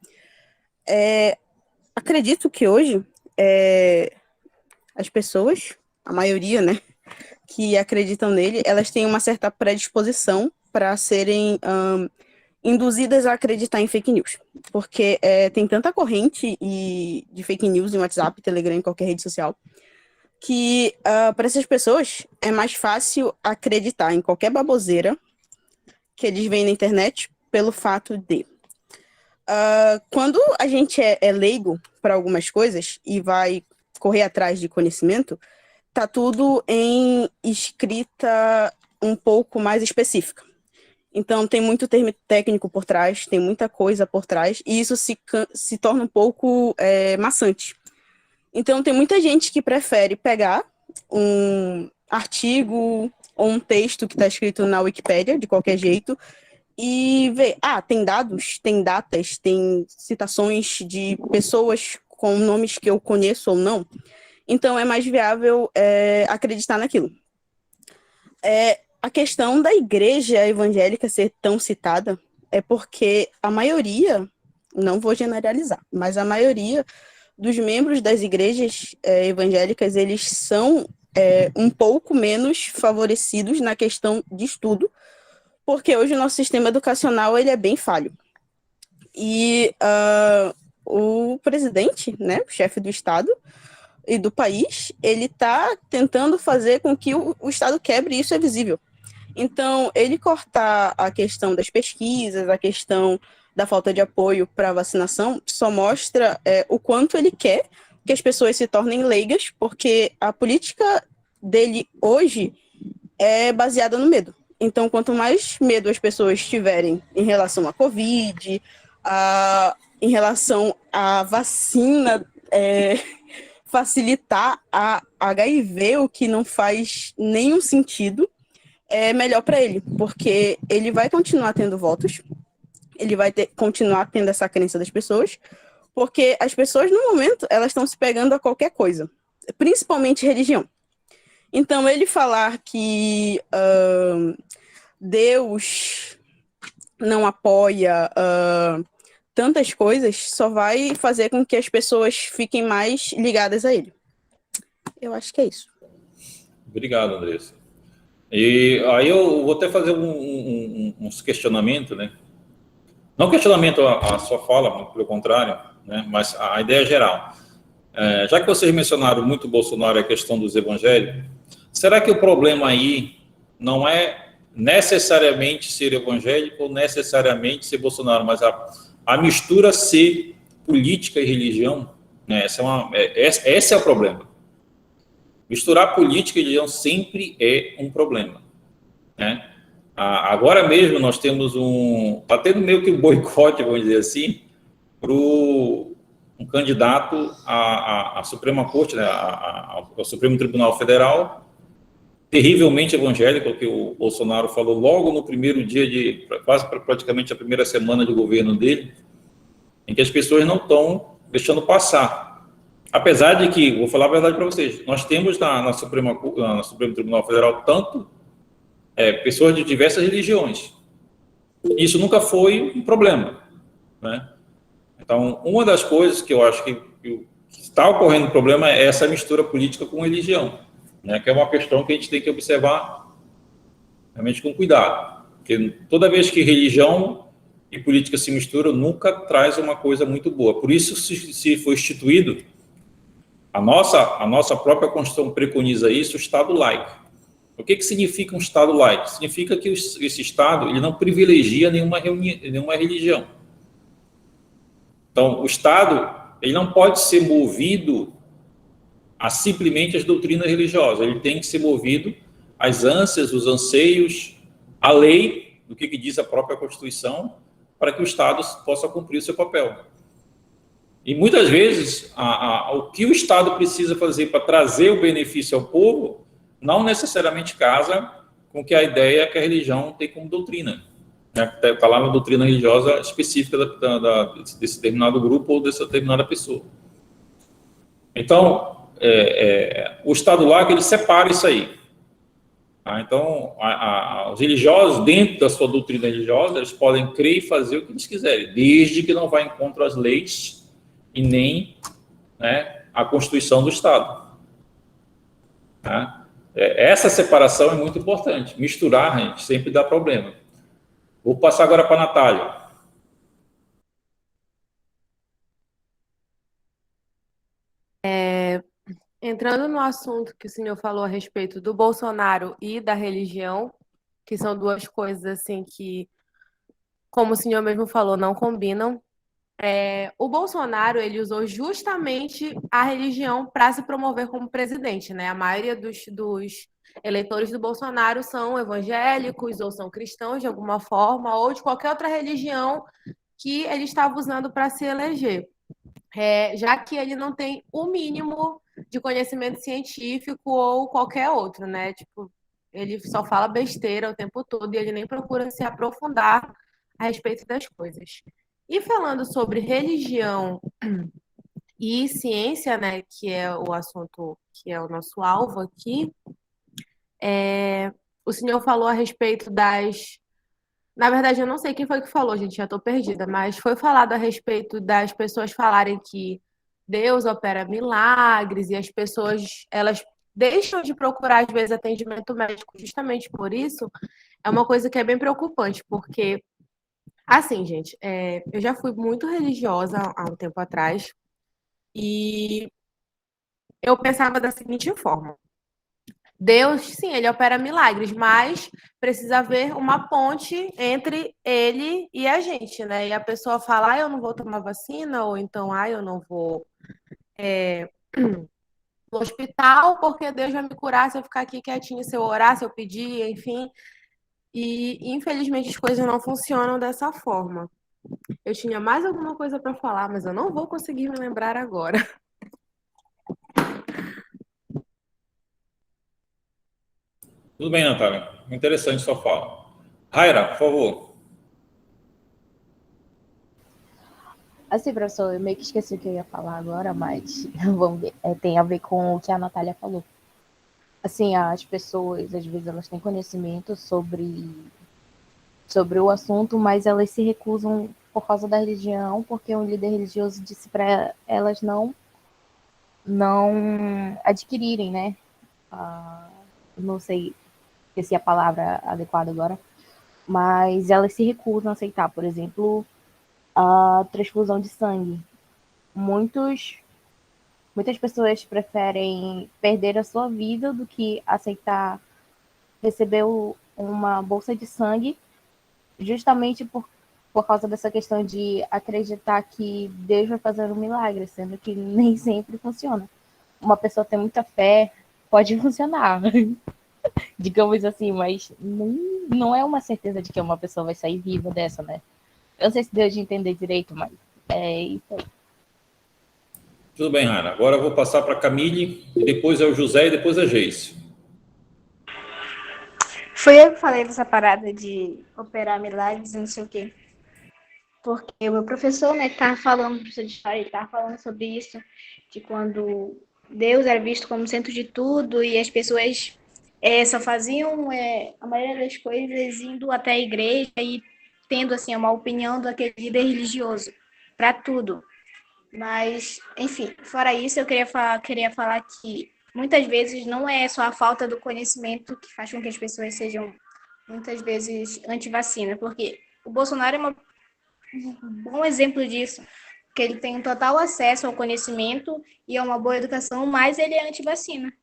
Acredito que hoje as pessoas, a maioria, né, que acreditam nele, elas têm uma certa predisposição para serem induzidas a acreditar em fake news. Porque tem tanta corrente de fake news em WhatsApp, Telegram, em qualquer rede social, que para essas pessoas é mais fácil acreditar em qualquer baboseira que eles veem na internet pelo fato de... quando a gente é leigo para algumas coisas e vai correr atrás de conhecimento, tá tudo em escrita um pouco mais específica. Então, tem muito termo técnico por trás, tem muita coisa por trás, e isso se torna um pouco maçante. Então, tem muita gente que prefere pegar um artigo ou um texto que está escrito na Wikipédia, de qualquer jeito, e ver, tem dados, tem datas, tem citações de pessoas com nomes que eu conheço ou não. Então, é mais viável acreditar naquilo. A questão da igreja evangélica ser tão citada é porque a maioria, não vou generalizar, mas a maioria dos membros das igrejas evangélicas, eles são um pouco menos favorecidos na questão de estudo, porque hoje o nosso sistema educacional ele é bem falho. E o presidente, né, o chefe do Estado e do país, ele está tentando fazer com que o Estado quebre, e isso é visível. Então, ele cortar a questão das pesquisas, a questão da falta de apoio para a vacinação, só mostra o quanto ele quer que as pessoas se tornem leigas, porque a política dele hoje é baseada no medo. Então, quanto mais medo as pessoas tiverem em relação à Covid, em relação à vacina, facilitar a HIV, o que não faz nenhum sentido, é melhor para ele, porque ele vai continuar tendo votos, ele vai continuar tendo essa crença das pessoas, porque as pessoas, no momento, elas estão se pegando a qualquer coisa, principalmente religião. Então, ele falar que Deus não apoia tantas coisas, só vai fazer com que as pessoas fiquem mais ligadas a ele. Eu acho que é isso. Obrigado, Andressa. E aí eu vou até fazer uns questionamentos, né? Não questionamento a sua fala, pelo contrário, né? Mas a ideia geral. Já que vocês mencionaram muito Bolsonaro e a questão dos evangélicos, será que o problema aí não é necessariamente ser evangélico ou necessariamente ser Bolsonaro, mas a mistura ser política e religião, né? Esse é o problema. Misturar política e religião sempre é um problema, né? Agora mesmo nós temos está tendo meio que um boicote, vamos dizer assim, para um candidato à Suprema Corte, né, ao Supremo Tribunal Federal, terrivelmente evangélico, que o Bolsonaro falou logo no primeiro dia quase praticamente a primeira semana de governo dele, em que as pessoas não estão deixando passar. Apesar de que, vou falar a verdade para vocês, nós temos na Supremo Tribunal Federal tanto pessoas de diversas religiões. Isso nunca foi um problema, né? Então, uma das coisas que eu acho que está ocorrendo problema é essa mistura política com religião, né? Que é uma questão que a gente tem que observar realmente com cuidado, porque toda vez que religião e política se misturam, nunca traz uma coisa muito boa. Por isso, se foi instituído, a nossa própria Constituição preconiza isso, o Estado laico. O que significa um Estado laico? Significa que esse Estado ele não privilegia nenhuma religião. Então, o Estado ele não pode ser movido a simplesmente as doutrinas religiosas. Ele tem que ser movido às ânsias, os anseios, a lei, do que diz a própria Constituição, para que o Estado possa cumprir o seu papel. E muitas vezes, o que o Estado precisa fazer para trazer o benefício ao povo não necessariamente casa com que a ideia que a religião tem como doutrina, né? Está lá na doutrina religiosa específica desse determinado grupo ou dessa determinada pessoa. Então, o Estado laico, ele separa isso aí. Tá? Então, os religiosos, dentro da sua doutrina religiosa, eles podem crer e fazer o que eles quiserem, desde que não vá em contra as leis e nem, né, a Constituição do Estado. Tá? Essa separação é muito importante. Misturar, gente, sempre dá problema. Vou passar agora para a Natália. Entrando no assunto que o senhor falou a respeito do Bolsonaro e da religião, que são duas coisas assim que, como o senhor mesmo falou, não combinam. O Bolsonaro, ele usou justamente a religião para se promover como presidente, né? A maioria dos eleitores do Bolsonaro são evangélicos ou são cristãos de alguma forma, ou de qualquer outra religião que ele estava usando para se eleger. Já que ele não tem o mínimo de conhecimento científico ou qualquer outro, né? Tipo, ele só fala besteira o tempo todo e ele nem procura se aprofundar a respeito das coisas. E falando sobre religião e ciência, né, que é o assunto que é o nosso alvo aqui, o senhor falou a respeito das... Na verdade, eu não sei quem foi que falou, gente, já estou perdida, mas foi falado a respeito das pessoas falarem que Deus opera milagres e as pessoas, elas deixam de procurar, às vezes, atendimento médico justamente por isso. É uma coisa que é bem preocupante, porque, assim, gente, eu já fui muito religiosa há um tempo atrás e eu pensava da seguinte forma: Deus, sim, ele opera milagres, mas precisa haver uma ponte entre ele e a gente, né? E a pessoa fala, eu não vou tomar vacina, ou então, eu não vou no hospital, porque Deus vai me curar se eu ficar aqui quietinho, se eu orar, se eu pedir, enfim. E, infelizmente, as coisas não funcionam dessa forma. Eu tinha mais alguma coisa para falar, mas eu não vou conseguir me lembrar agora. Tudo bem, Natália. Interessante sua fala. Raira, por favor. Assim, professor, eu meio que esqueci o que eu ia falar agora, mas vamos ver. Tem a ver com o que a Natália falou. Assim, as pessoas, às vezes, elas têm conhecimento sobre o assunto, mas elas se recusam por causa da religião, porque um líder religioso disse para elas não adquirirem, né? Não sei se é a palavra adequada agora, mas elas se recusam a aceitar, por exemplo, a transfusão de sangue. Muitas pessoas preferem perder a sua vida do que aceitar receber uma bolsa de sangue, justamente por causa dessa questão de acreditar que Deus vai fazer um milagre, sendo que nem sempre funciona. Uma pessoa tem muita fé, pode funcionar, digamos assim, mas não é uma certeza de que uma pessoa vai sair viva dessa, né? Eu não sei se deu de entender direito, mas é isso aí. Tudo bem, Raira. Agora eu vou passar para a Camille, e depois é o José e depois a Geice. Foi eu que falei dessa parada de operar milagres e não sei o quê. Porque o meu professor, né, tava falando, professor de história, ele tava falando sobre isso, de quando Deus era visto como centro de tudo e as pessoas só faziam a maioria das coisas indo até a igreja e tendo, assim, uma opinião daquele líder religioso para tudo. Mas, enfim, fora isso, eu queria falar que muitas vezes não é só a falta do conhecimento que faz com que as pessoas sejam, muitas vezes, anti-vacina, porque o Bolsonaro é um bom exemplo disso, porque ele tem um total acesso ao conhecimento e a uma boa educação, mas ele é anti-vacina.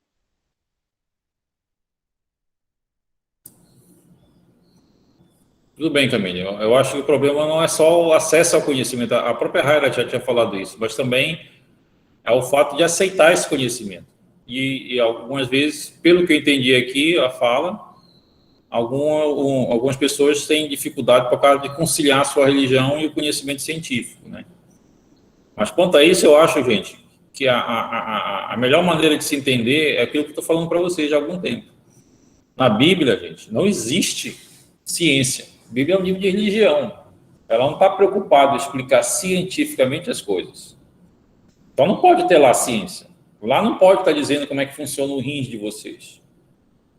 Tudo bem, Camille. Eu acho que o problema não é só o acesso ao conhecimento. A própria Raira já tinha falado isso, mas também é o fato de aceitar esse conhecimento. E algumas vezes, pelo que eu entendi aqui, a fala, algumas pessoas têm dificuldade por causa de conciliar a sua religião e o conhecimento científico, né? Mas quanto a isso, eu acho, gente, que a melhor maneira de se entender é aquilo que eu estou falando para vocês já há algum tempo. Na Bíblia, gente, não existe ciência. A Bíblia é um livro de religião. Ela não está preocupada em explicar cientificamente as coisas. Então não pode ter lá ciência. Lá não pode estar dizendo como é que funciona o rins de vocês.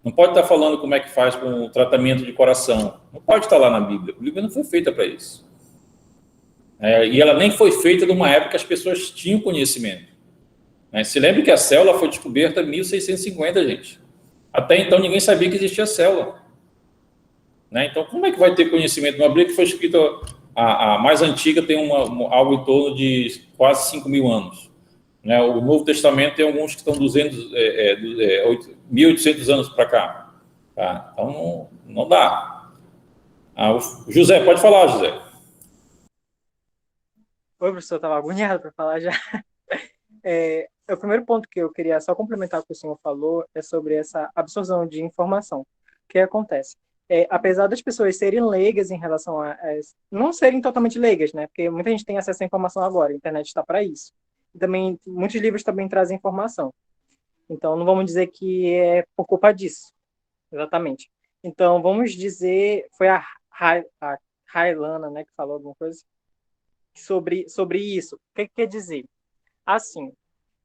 Não pode estar falando como é que faz com o tratamento de coração. Não pode estar lá na Bíblia. A Bíblia não foi feita para isso. E ela nem foi feita numa época que as pessoas tinham conhecimento. Né? Se lembre que a célula foi descoberta em 1650, gente. Até então ninguém sabia que existia célula. Né? Então, como é que vai ter conhecimento? Uma Bíblia que foi escrita, a mais antiga tem algo em torno de quase 5.000 anos. Né? O Novo Testamento tem alguns que estão 1.800 anos para cá. Tá? Então, não dá. O José, pode falar, José. Oi, professor, eu estava agoniado para falar já. O primeiro ponto que eu queria só complementar o que o senhor falou é sobre essa absorção de informação. O que acontece? Apesar das pessoas serem leigas em relação não serem totalmente leigas, né? Porque muita gente tem acesso à informação agora, a internet está para isso. E também, muitos livros também trazem informação. Então, não vamos dizer que é por culpa disso, exatamente. Então, vamos dizer, foi a Railana, né, que falou alguma coisa sobre isso. O que quer dizer? Assim,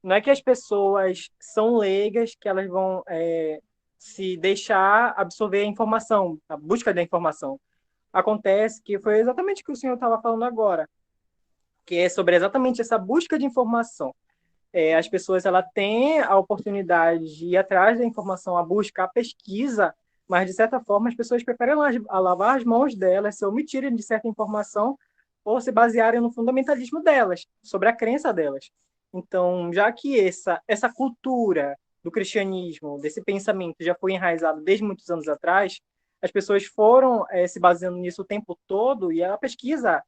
não é que as pessoas são leigas que elas vão se deixar absorver a informação, a busca da informação. Acontece que foi exatamente o que o senhor estava falando agora, que é sobre exatamente essa busca de informação. As pessoas têm a oportunidade de ir atrás da informação, a busca, a pesquisa, mas, de certa forma, as pessoas preferem lavar as mãos delas, se omitirem de certa informação ou se basearem no fundamentalismo delas, sobre a crença delas. Então, já que essa cultura do cristianismo, desse pensamento, já foi enraizado desde muitos anos atrás, as pessoas foram se baseando nisso o tempo todo, e a pesquisa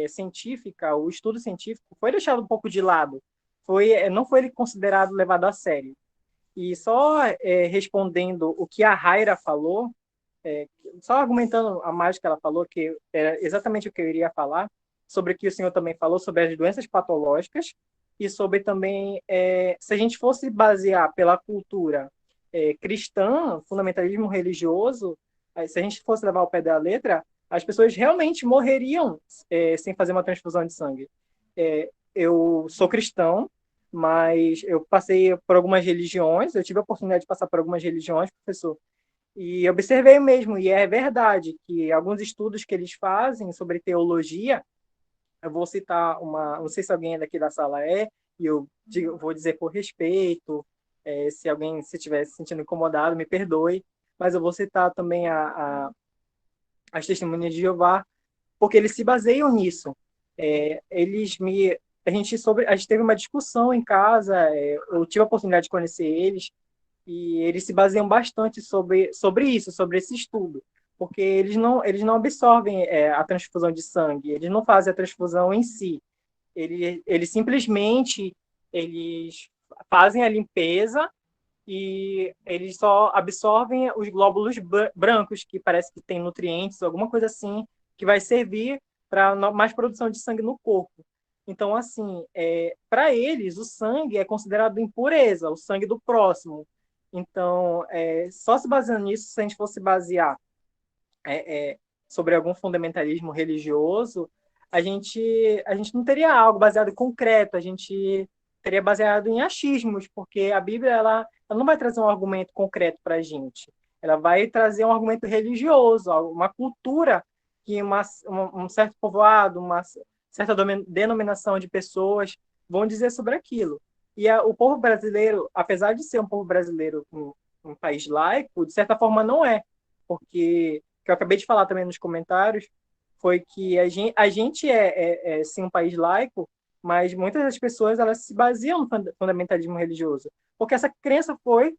científica, o estudo científico, foi deixado um pouco de lado. Não foi considerado levado a sério. E só respondendo o que a Raira falou, só argumentando a mais que ela falou, que era exatamente o que eu iria falar, sobre o que o senhor também falou, sobre as doenças patológicas, e sobre também, se a gente fosse basear pela cultura cristã, fundamentalismo religioso, se a gente fosse levar ao pé da letra, as pessoas realmente morreriam sem fazer uma transfusão de sangue. Eu sou cristão, mas eu passei por algumas religiões, eu tive a oportunidade de passar por algumas religiões, professor, e observei mesmo, e é verdade, que alguns estudos que eles fazem sobre teologia, eu vou citar não sei se alguém daqui da sala e eu vou dizer por respeito, se alguém se estiver se sentindo incomodado, me perdoe, mas eu vou citar também as testemunhas de Jeová, porque eles se baseiam nisso. A gente teve uma discussão em casa, eu tive a oportunidade de conhecer eles, e eles se baseiam bastante sobre isso, sobre esse estudo, porque eles não absorvem a transfusão de sangue, eles não fazem a transfusão em si, eles simplesmente fazem a limpeza e eles só absorvem os glóbulos brancos, que parece que tem nutrientes, alguma coisa assim, que vai servir para mais produção de sangue no corpo. Então, assim, para eles, o sangue é considerado impureza, o sangue do próximo. Então, só se baseando nisso, se a gente fosse basear sobre algum fundamentalismo religioso, a gente não teria algo baseado em concreto, a gente teria baseado em achismos, porque a Bíblia ela não vai trazer um argumento concreto para a gente, ela vai trazer um argumento religioso, uma cultura que um certo povoado, uma certa denominação de pessoas vão dizer sobre aquilo. E o povo brasileiro, apesar de ser um povo brasileiro um país laico, de certa forma não é, porque que eu acabei de falar também nos comentários foi que a gente sim um país laico, mas muitas das pessoas elas se baseiam no fundamentalismo religioso, porque essa crença foi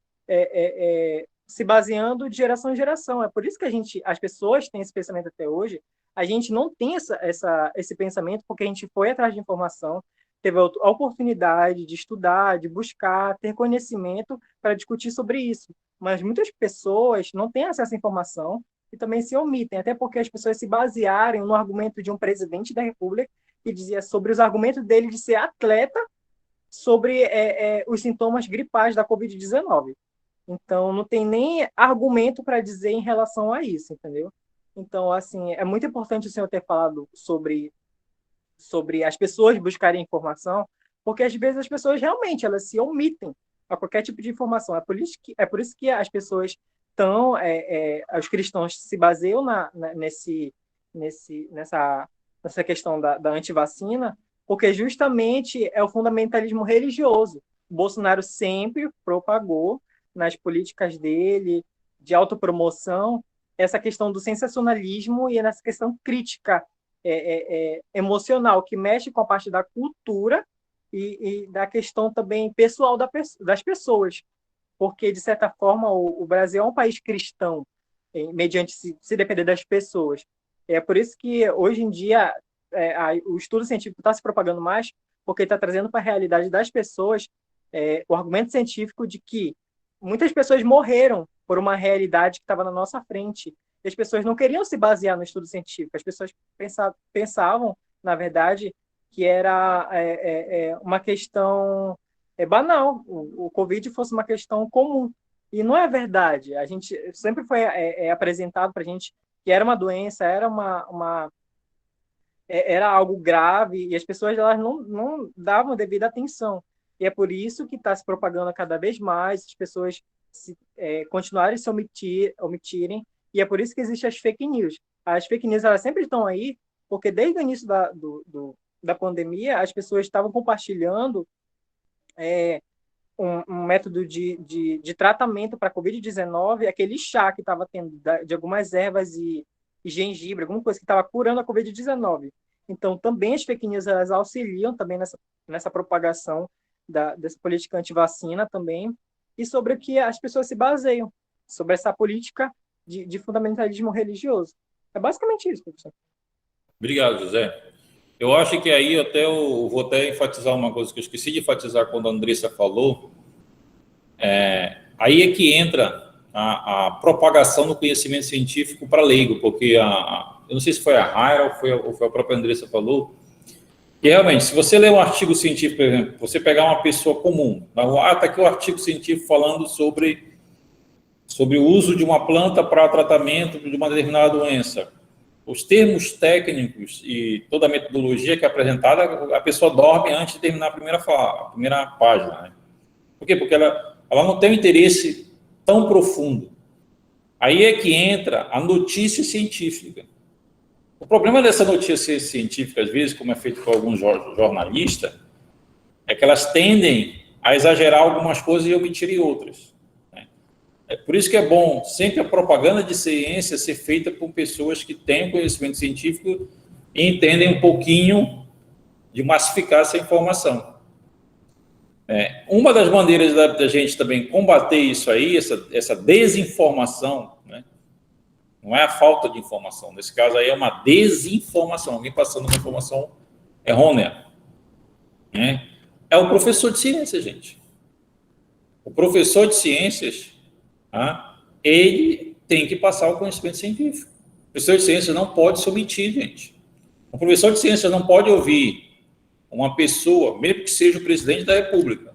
se baseando de geração em geração. É por isso que as pessoas têm esse pensamento até hoje. A gente não tem esse pensamento porque a gente foi atrás de informação, teve a oportunidade de estudar, de buscar, ter conhecimento para discutir sobre isso. Mas muitas pessoas não têm acesso à informação e também se omitem, até porque as pessoas se basearem no argumento de um presidente da República que dizia sobre os argumentos dele de ser atleta sobre os sintomas gripais da Covid-19. Então, não tem nem argumento para dizer em relação a isso, entendeu? Então, assim, é muito importante o senhor ter falado sobre as pessoas buscarem informação, porque às vezes as pessoas realmente elas se omitem a qualquer tipo de informação. É por isso que as pessoas os cristãos se baseiam nessa nessa questão da antivacina, porque justamente é o fundamentalismo religioso. O Bolsonaro sempre propagou nas políticas dele de autopromoção essa questão do sensacionalismo e nessa questão crítica emocional, que mexe com a parte da cultura e da questão também pessoal das pessoas. Porque, de certa forma, o Brasil é um país cristão, mediante se depender das pessoas. É por isso que, hoje em dia, o estudo científico está se propagando mais, porque está trazendo para a realidade das pessoas o argumento científico de que muitas pessoas morreram por uma realidade que estava na nossa frente. E as pessoas não queriam se basear no estudo científico. As pessoas pensavam, na verdade, que era uma questão banal. O Covid fosse uma questão comum. E não é verdade. A gente sempre foi apresentado para a gente que era uma doença, era algo grave, e as pessoas elas não davam devida atenção. E é por isso que está se propagando cada vez mais, as pessoas continuarem se omitirem, e é por isso que existem as fake news. As fake news elas sempre estão aí, porque desde o início da pandemia, as pessoas estavam compartilhando um método de tratamento para a Covid-19, aquele chá que estava tendo de algumas ervas e gengibre, alguma coisa que estava curando a Covid-19. Então, também as fake news elas auxiliam também nessa propagação dessa política antivacina também, e sobre o que as pessoas se baseiam, sobre essa política de fundamentalismo religioso. É basicamente isso, professor. Obrigado, José. Eu acho que aí eu vou até enfatizar uma coisa que eu esqueci de enfatizar quando a Andressa falou. Aí é que entra a propagação do conhecimento científico para leigo, porque eu não sei se foi a Raira ou foi a própria Andressa falou, que realmente, se você ler um artigo científico, por exemplo, você pegar uma pessoa comum, está aqui o artigo científico falando sobre o uso de uma planta para tratamento de uma determinada doença. Os termos técnicos e toda a metodologia que é apresentada, a pessoa dorme antes de terminar a primeira página. Né? Por quê? Porque ela não tem um interesse tão profundo. Aí é que entra a notícia científica. O problema dessa notícia científica, às vezes, como é feito por alguns jornalistas, é que elas tendem a exagerar algumas coisas e omitirem outras. Né? É por isso que é bom sempre a propaganda de ciência ser feita por pessoas que têm conhecimento científico e entendem um pouquinho de massificar essa informação. Uma das maneiras da gente também combater isso aí, essa desinformação, né? Não é a falta de informação, nesse caso aí é uma desinformação, alguém passando uma informação errônea. Né? É o professor de ciências, gente. O professor de ciências, ele tem que passar o conhecimento científico. O professor de ciências não pode se omitir, gente. O professor de ciências não pode ouvir uma pessoa, mesmo que seja o presidente da República,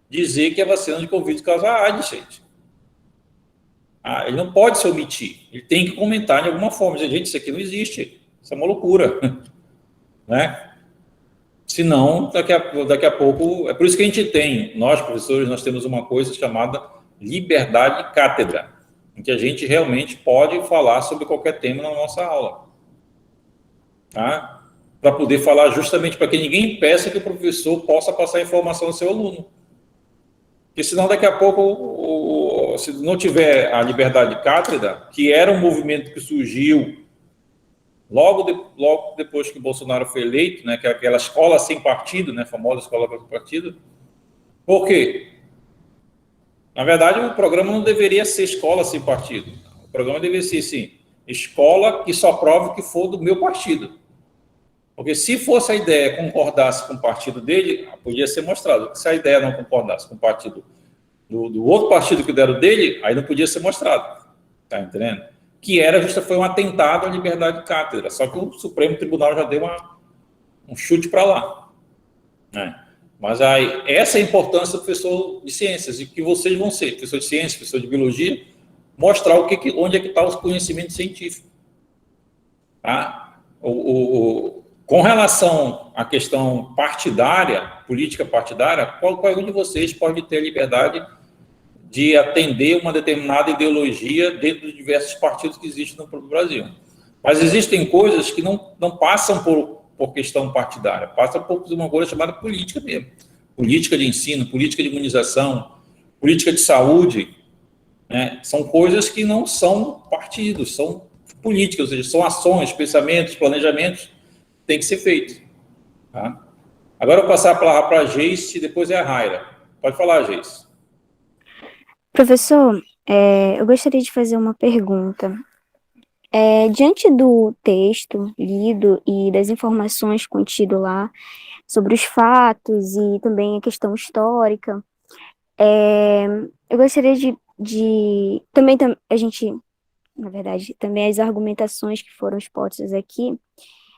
dizer que a vacina de Covid causa AIDS, gente. Ele não pode se omitir, ele tem que comentar de alguma forma, dizer, gente, isso aqui não existe, isso é uma loucura, né? Senão, daqui a pouco, é por isso que a gente tem, nós professores, nós temos uma coisa chamada liberdade de cátedra, em que a gente realmente pode falar sobre qualquer tema na nossa aula, tá? Para poder falar justamente para que ninguém peça que o professor possa passar informação ao seu aluno. Porque senão daqui a pouco, se não tiver a liberdade de cátedra, que era um movimento que surgiu logo depois que o Bolsonaro foi eleito, né, que é aquela escola sem partido, né, a famosa escola sem partido. Por quê? Na verdade, o programa não deveria ser escola sem partido. O programa deveria ser, sim, escola que só prove que for do meu partido. Porque se fosse a ideia concordasse com o partido dele, podia ser mostrado. Se a ideia não concordasse com o partido do outro partido que deram dele, aí não podia ser mostrado. Tá entendendo? Que foi um atentado à liberdade de cátedra. Só que o Supremo Tribunal já deu um chute para lá. Né? Mas aí, essa é a importância do professor de ciências, e que vocês vão ser, professor de ciências, professor de biologia, mostrar onde é que está o conhecimento científico. Tá? Com relação à questão partidária, política partidária, qual um de vocês pode ter a liberdade de atender uma determinada ideologia dentro dos diversos partidos que existem no Brasil? Mas existem coisas que não passam por questão partidária, passa por uma coisa chamada política mesmo. Política de ensino, política de imunização, política de saúde, né? São coisas que não são partidos, são políticas, ou seja, são ações, pensamentos, planejamentos, tem que ser feito. Tá? Agora eu vou passar a palavra para a Geice e depois é a Raira. Pode falar, Geice. Professor, eu gostaria de fazer uma pergunta. Diante do texto lido e das informações contidas lá sobre os fatos e também a questão histórica, eu gostaria também a gente, na verdade, também as argumentações que foram expostas aqui,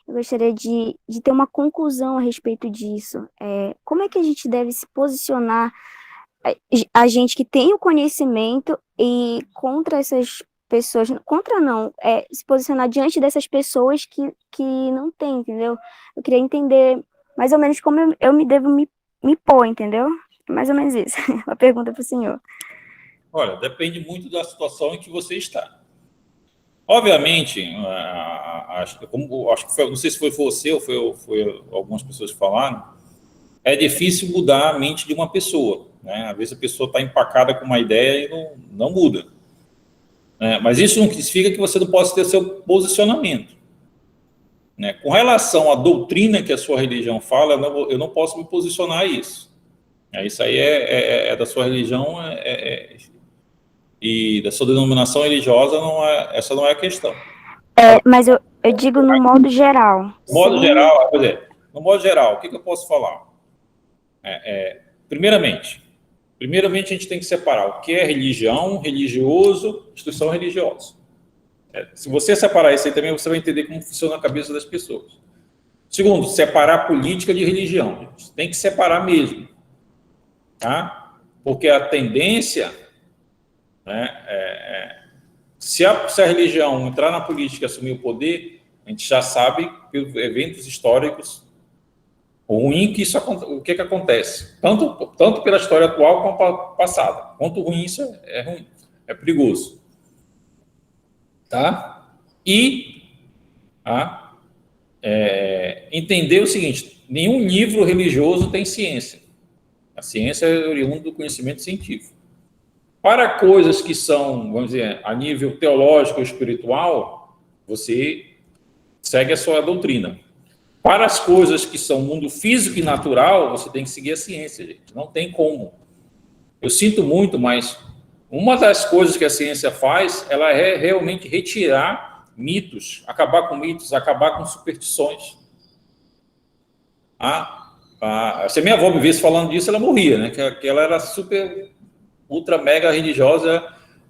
eu gostaria de ter uma conclusão a respeito disso. Como é que a gente deve se posicionar, a gente que tem o conhecimento e contra essas pessoas, contra não, se posicionar diante dessas pessoas que não têm, entendeu? Eu queria entender mais ou menos como eu me devo me pôr, entendeu? Mais ou menos isso. Uma pergunta para o senhor. Olha, depende muito da situação em que você está. Obviamente, acho que não sei se foi você ou foi algumas pessoas que falaram, é difícil mudar a mente de uma pessoa, né? Às vezes a pessoa está empacada com uma ideia e não muda. Mas isso não significa que você não possa ter seu posicionamento. Né? Com relação à doutrina que a sua religião fala, eu não posso me posicionar a isso. Isso aí é da sua religião e da sua denominação religiosa, essa não é a questão. Mas eu digo no modo geral. No modo geral, no modo geral, o que eu posso falar? Primeiramente, a gente tem que separar o que é religião, religioso, instituição religiosa. Se você separar isso aí também, você vai entender como funciona a cabeça das pessoas. Segundo, separar política de religião. Gente. Tem que separar mesmo. Tá? Porque a tendência, se a religião entrar na política e assumir o poder, a gente já sabe, pelos eventos históricos, ruim que o que acontece, tanto pela história atual como a passada. Quanto ruim isso é ruim, é perigoso. Tá? E entender o seguinte, nenhum livro religioso tem ciência. A ciência é oriunda do conhecimento científico. Para coisas que são, vamos dizer, a nível teológico ou espiritual, você segue a sua doutrina. Para as coisas que são mundo físico e natural, você tem que seguir a ciência, gente. Não tem como. Eu sinto muito, mas uma das coisas que a ciência faz, ela é realmente retirar mitos, acabar com superstições. Se a minha avó me visse falando disso, ela morria, né? Que ela era super, ultra, mega religiosa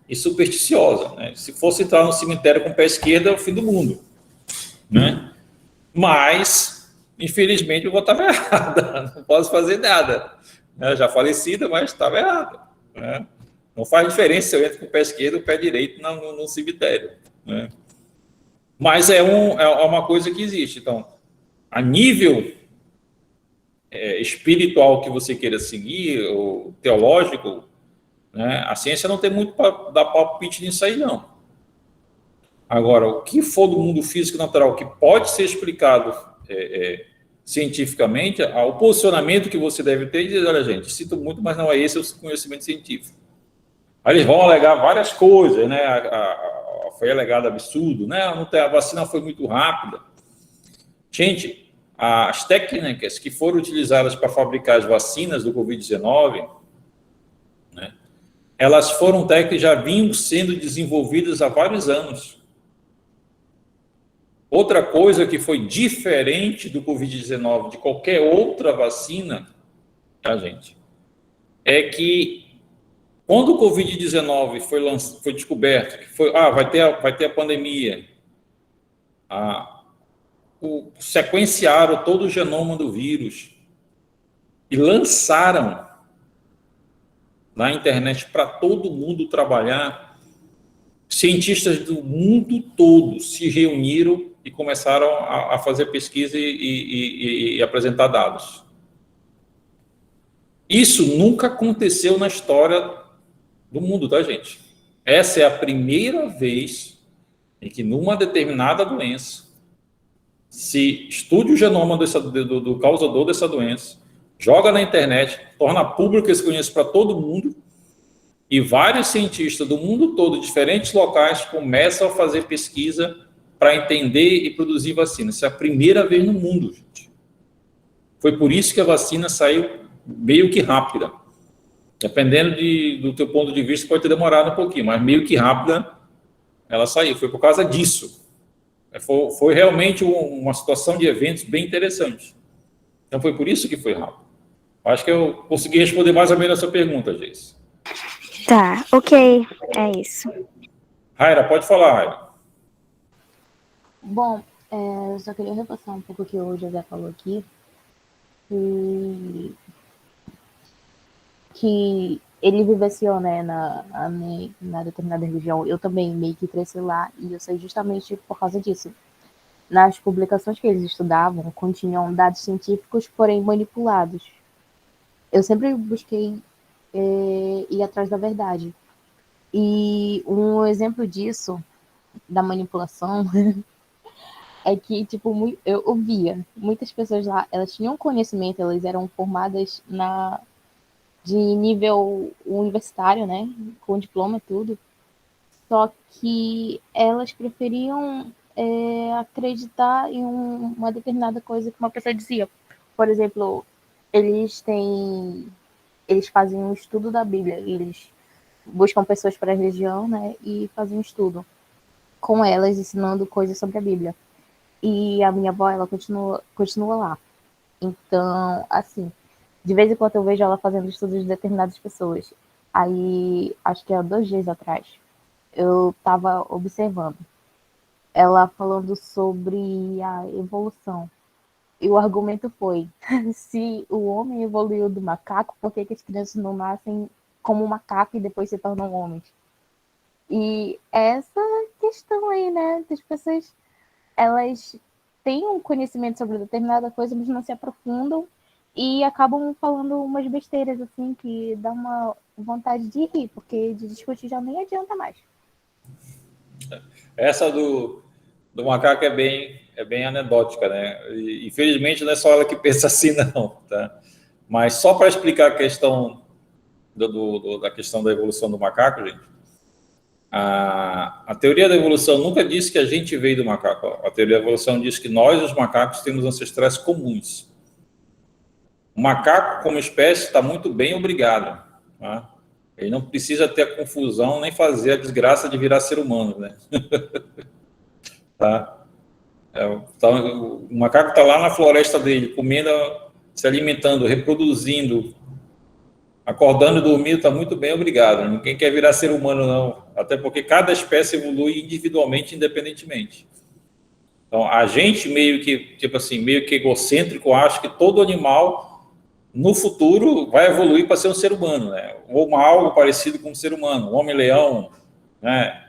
e supersticiosa, né? Se fosse entrar no cemitério com o pé esquerdo, é o fim do mundo, né? Mas, infelizmente, eu vou estar errada. Não posso fazer nada. Já falecida, mas estava errada. Né? Não faz diferença se eu entro com o pé esquerdo ou o pé direito no cemitério. Né? Mas é uma coisa que existe. Então, a nível espiritual que você queira seguir, ou teológico, né, a ciência não tem muito para dar palpite nisso aí, não. Agora, o que for do mundo físico e natural que pode ser explicado cientificamente, o posicionamento que você deve ter, diz, olha, gente, sinto muito, mas não é esse o conhecimento científico. Aí eles vão alegar várias coisas, né? Foi alegado absurdo, né? A vacina foi muito rápida. Gente, as técnicas que foram utilizadas para fabricar as vacinas do Covid-19, né, elas foram técnicas que já vinham sendo desenvolvidas há vários anos. Outra coisa que foi diferente do Covid-19, de qualquer outra vacina, tá, gente, é que quando o Covid-19 foi descoberto, que vai ter a pandemia, sequenciaram todo o genoma do vírus e lançaram na internet para todo mundo trabalhar, cientistas do mundo todo se reuniram e começaram a fazer pesquisa e apresentar dados. Isso nunca aconteceu na história do mundo, tá, gente? Essa é a primeira vez em que numa determinada doença, se estude o genoma do causador dessa doença, joga na internet, torna público esse conhecimento para todo mundo, e vários cientistas do mundo todo, diferentes locais, começam a fazer pesquisa para entender e produzir vacina. Isso é a primeira vez no mundo, gente. Foi por isso que a vacina saiu meio que rápida. Dependendo do teu ponto de vista, pode ter demorado um pouquinho, mas meio que rápida ela saiu. Foi por causa disso. Foi realmente uma situação de eventos bem interessante. Então, foi por isso que foi rápido. Acho que eu consegui responder mais ou menos a sua pergunta, Geice. Tá, ok. É isso. Raira, pode falar, Raira. Bom, eu só queria reforçar um pouco o que o José falou aqui, que ele vivenciou, né, na determinada religião. Eu também meio que cresci lá, e eu sei justamente por causa disso. Nas publicações que eles estudavam, continham dados científicos, porém manipulados. Eu sempre busquei ir atrás da verdade. E um exemplo disso, da manipulação, é que, tipo, eu via muitas pessoas lá, elas tinham conhecimento, elas eram formadas de nível universitário, né, com diploma e tudo, só que elas preferiam acreditar em uma determinada coisa que uma pessoa dizia. Por exemplo, eles fazem um estudo da Bíblia, eles buscam pessoas para a religião, né, e fazem um estudo com elas, ensinando coisas sobre a Bíblia. E a minha avó, ela continua lá. Então, assim, de vez em quando eu vejo ela fazendo estudos de determinadas pessoas. Aí, acho que há 2 dias atrás, eu estava observando ela falando sobre a evolução. E o argumento foi, se o homem evoluiu do macaco, por que as crianças não nascem como macaco e depois se tornam homens? E essa questão aí, né, das pessoas, elas têm um conhecimento sobre determinada coisa, mas não se aprofundam e acabam falando umas besteiras, assim, que dá uma vontade de rir, porque de discutir já nem adianta mais. Essa do macaco é bem anedótica, né? E, infelizmente, não é só ela que pensa assim, não, tá? Mas só para explicar a questão da questão da evolução do macaco, gente, a teoria da evolução nunca disse que a gente veio do macaco. A teoria da evolução diz que nós, os macacos, temos ancestrais comuns. O macaco, como espécie, está muito bem, obrigado. Tá? Ele não precisa ter a confusão nem fazer a desgraça de virar ser humano, né? Tá? Então, o macaco está lá na floresta dele, comendo, se alimentando, reproduzindo, acordando e dormindo, está muito bem, obrigado. Ninguém quer virar ser humano, não. Até porque cada espécie evolui individualmente, independentemente. Então, a gente meio que egocêntrico, acha que todo animal, no futuro, vai evoluir para ser um ser humano, né? Ou algo parecido com um ser humano, o homem-leão, né?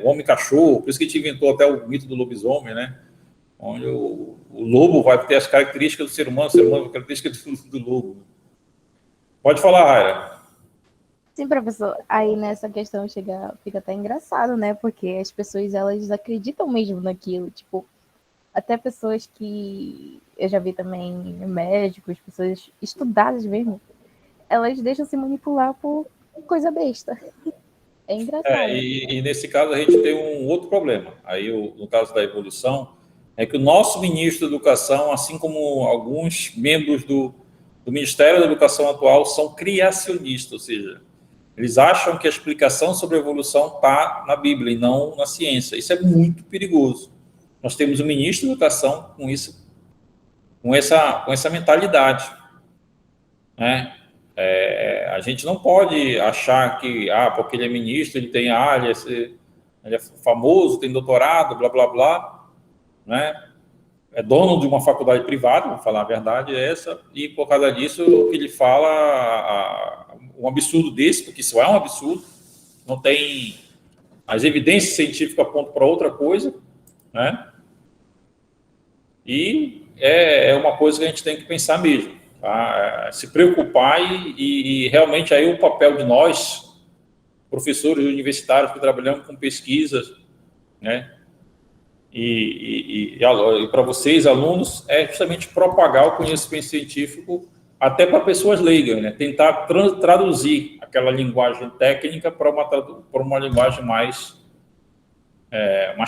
O homem-cachorro, por isso que a gente inventou até o mito do lobisomem, né? Onde o lobo vai ter as características do ser humano, o ser humano vai ter as características do lobo. Pode falar, Raira. Sim, professor. Aí nessa questão fica até engraçado, né? Porque as pessoas, elas acreditam mesmo naquilo. Tipo, até pessoas que eu já vi também, médicos, pessoas estudadas mesmo, elas deixam se manipular por coisa besta. É engraçado. E nesse caso a gente tem um outro problema. Aí, no caso da evolução, é que o nosso ministro da Educação, assim como alguns membros do Ministério da Educação atual, são criacionistas, ou seja, eles acham que a explicação sobre a evolução está na Bíblia e não na ciência. Isso é muito perigoso. Nós temos um ministro da Educação com isso, com essa mentalidade, né? A gente não pode achar que, porque ele é ministro, ele é famoso, tem doutorado, blá, blá, blá, né? É dono de uma faculdade privada, vou falar a verdade, é essa, e por causa disso, o que ele fala, um absurdo desse, porque isso é um absurdo, não tem... As evidências científicas apontam para outra coisa, né? E é uma coisa que a gente tem que pensar mesmo. Tá? Se preocupar e realmente aí o papel de nós, professores universitários que trabalhamos com pesquisas, né, E para vocês, alunos, é justamente propagar o conhecimento científico até para pessoas leigas, né? Tentar traduzir aquela linguagem técnica para uma linguagem mais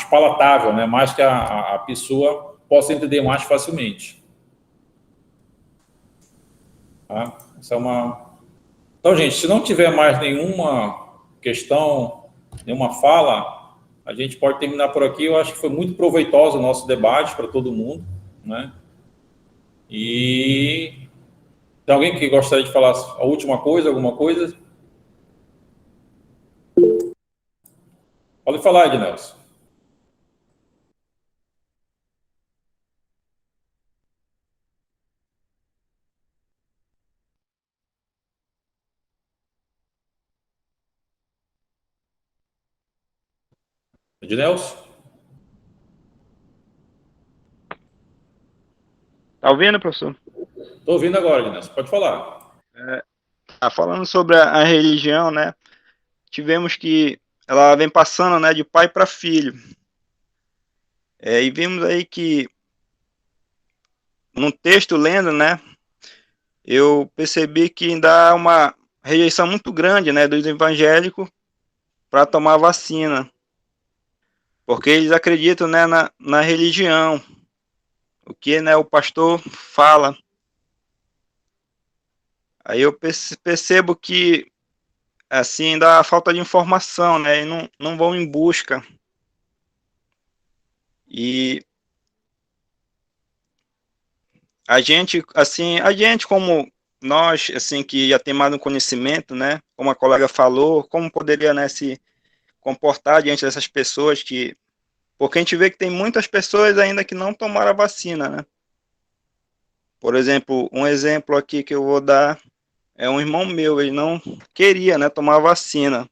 palatável, né? Mais que a pessoa possa entender mais facilmente. Tá? Essa é uma... Então, gente, se não tiver mais nenhuma questão, nenhuma fala, a gente pode terminar por aqui. Eu acho que foi muito proveitoso o nosso debate para todo mundo, né? E tem alguém que gostaria de falar a última coisa, alguma coisa? Pode falar, Ednelson. Ednelson? Tá ouvindo, professor? Estou ouvindo agora, Ednelson. Pode falar. Falando sobre a religião, né? Tivemos que ela vem passando, né, de pai para filho. E vimos aí que num texto lendo, né, eu percebi que ainda há uma rejeição muito grande, né, dos evangélicos para tomar vacina, porque eles acreditam, né, na religião, o que, né, o pastor fala. Aí eu percebo que assim dá falta de informação, né, e não vão em busca. E a gente como nós, assim, que já tem mais um conhecimento, né, como a colega falou, como poderia, né, se comportar diante dessas pessoas porque a gente vê que tem muitas pessoas ainda que não tomaram a vacina, né? Por exemplo, um exemplo aqui que eu vou dar é um irmão meu, ele não queria, né, tomar a vacina,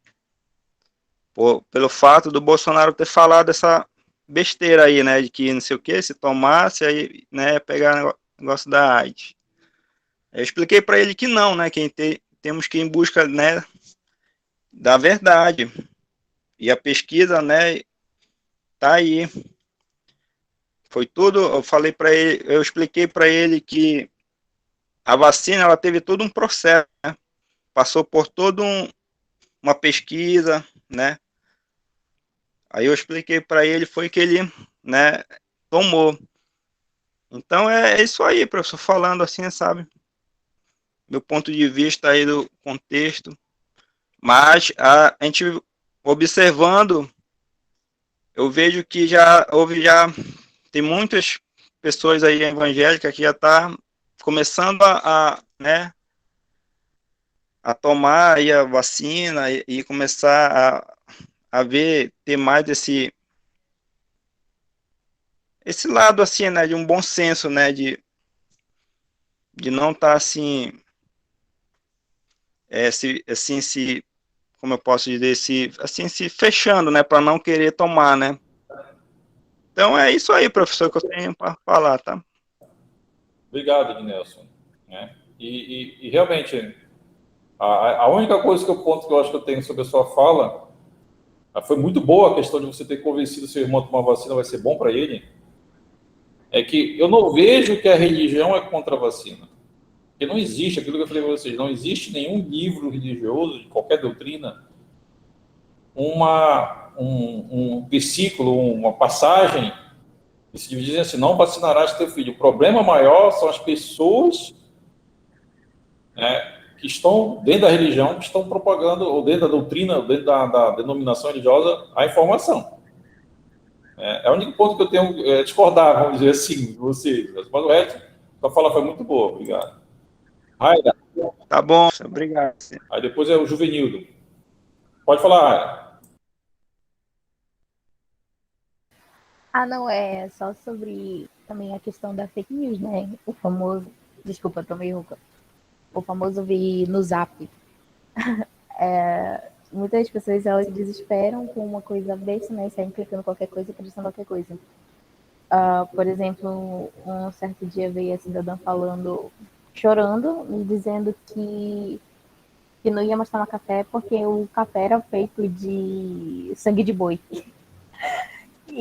pelo fato do Bolsonaro ter falado essa besteira aí, né, de que não sei o que, se tomasse, aí, né, ia pegar o negócio da AIDS. Eu expliquei para ele que não, né, que temos que ir em busca, né, da verdade. E a pesquisa, né, tá aí. Foi tudo, eu falei para ele, eu expliquei para ele que a vacina, ela teve todo um processo, né? Passou por toda uma pesquisa, né? Aí eu expliquei para ele, foi que ele, né, tomou. Então é isso aí, professor, falando assim, sabe? Meu ponto de vista aí do contexto. Mas a gente observando, eu vejo que tem muitas pessoas aí evangélicas que já tá começando né, a tomar aí a vacina e começar a ter mais esse lado assim, né, de um bom senso, né, de não estar assim, como eu posso dizer, se fechando, né, para não querer tomar, né. Então é isso aí, professor, que eu tenho para falar, tá? Obrigado, Ednelson. Né? E realmente, a única coisa ponto que eu acho que eu tenho sobre a sua fala, foi muito boa a questão de você ter convencido seu irmão a tomar vacina, vai ser bom para ele, é que eu não vejo que a religião é contra a vacina. Porque não existe, aquilo que eu falei para vocês, não existe nenhum livro religioso, de qualquer doutrina, um versículo, uma passagem, que se dizem assim, não vacinarás teu filho. O problema maior são as pessoas, né, que estão dentro da religião, que estão propagando, ou dentro da doutrina, ou dentro da denominação religiosa, a informação. É o único ponto que eu tenho a discordar, vamos dizer assim, de vocês. Mas o resto, a fala foi muito boa, obrigado. Raida. Tá bom, obrigado. Aí depois é o Juvenildo. Pode falar, Raida. Não, é só sobre também a questão da fake news, né? O famoso. Desculpa, tô meio rouca. O famoso vir no zap. Muitas pessoas elas se desesperam com uma coisa besta, né? Saem clicando qualquer coisa, acreditando qualquer coisa. Por exemplo, um certo dia veio a cidadã falando, chorando, me dizendo que não ia mais tomar café porque o café era feito de sangue de boi.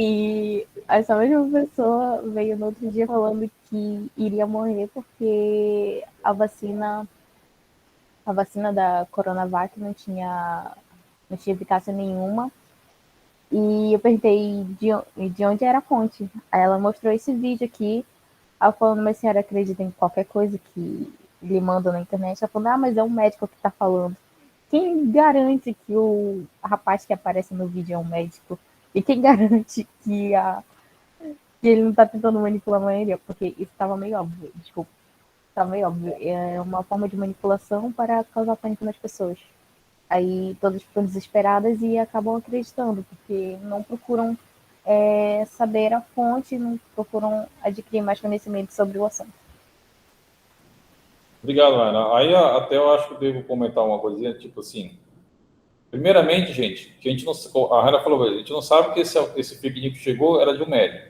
E essa mesma pessoa veio no outro dia falando que iria morrer porque a vacina da Coronavac não tinha eficácia nenhuma. E eu perguntei de onde era a fonte. Aí ela mostrou esse vídeo aqui. Ela falando, mas a senhora acredita em qualquer coisa que lhe mandam na internet? Ela falando, mas é um médico que tá falando. Quem garante que o rapaz que aparece no vídeo é um médico? E quem garante que ele não tá tentando manipular a maioria? Porque isso estava meio óbvio. Desculpa. Estava meio óbvio. É uma forma de manipulação para causar pânico nas pessoas. Aí todas ficam desesperadas e acabam acreditando, porque não procuram saber a fonte, não procuram adquirir mais conhecimento sobre o assunto. Obrigado, Ana. Aí até eu acho que eu devo comentar uma coisinha, tipo assim, primeiramente, gente, que a gente não, a Ana falou, a gente não sabe que esse fake news que chegou era de um médico.